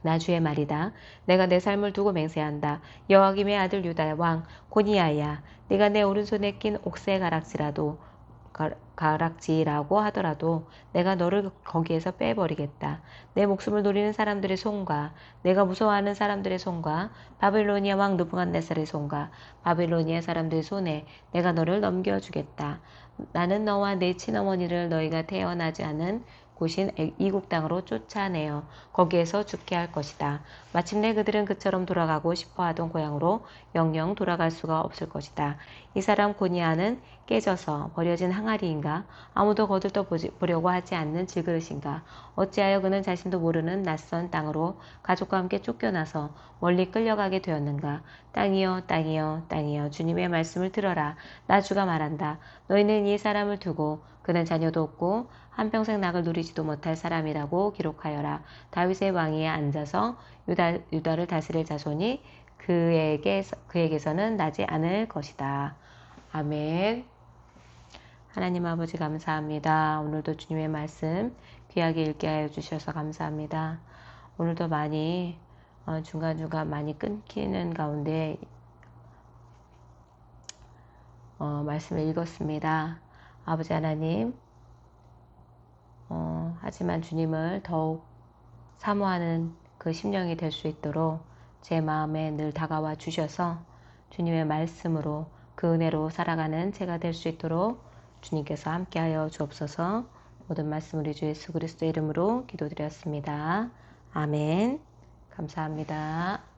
Speaker 1: 나 주의 말이다. 내가 내 삶을 두고 맹세한다. 여호야김의 아들 유다 왕 고니야야, 네가 내 오른손에 낀 옥새 가락지라고 하더라도 내가 너를 거기에서 빼버리겠다. 내 목숨을 노리는 사람들의 손과 내가 무서워하는 사람들의 손과 바빌로니아 왕 느부갓네살의 손과 바빌로니아 사람들의 손에 내가 너를 넘겨주겠다. 나는 너와 내 친어머니를 너희가 태어나지 않은 곳인 이국 땅으로 쫓아내어 거기에서 죽게 할 것이다. 마침내 그들은 그처럼 돌아가고 싶어하던 고향으로 영영 돌아갈 수가 없을 것이다. 이 사람 고니아는 깨져서 버려진 항아리인가? 아무도 거들떠 보려고 하지 않는 질그릇인가? 어찌하여 그는 자신도 모르는 낯선 땅으로 가족과 함께 쫓겨나서 멀리 끌려가게 되었는가? 땅이여 땅이여 땅이여 주님의 말씀을 들어라. 나 주가 말한다. 너희는 이 사람을 두고 그는 자녀도 없고 한평생 낙을 누리지도 못할 사람이라고 기록하여라. 다윗의 왕위에 앉아서 유다를 다스릴 자손이 그에게서는 나지 않을 것이다. 아멘. 하나님 아버지 감사합니다. 오늘도 주님의 말씀 귀하게 읽게 하여 주셔서 감사합니다. 오늘도 많이 중간중간 많이 끊기는 가운데 말씀을 읽었습니다. 아버지 하나님, 하지만 주님을 더욱 사모하는 그 심령이 될 수 있도록 제 마음에 늘 다가와 주셔서 주님의 말씀으로 그 은혜로 살아가는 제가 될 수 있도록 주님께서 함께하여 주옵소서. 모든 말씀 우리 주 예수 그리스도의 이름으로 기도드렸습니다. 아멘. 감사합니다.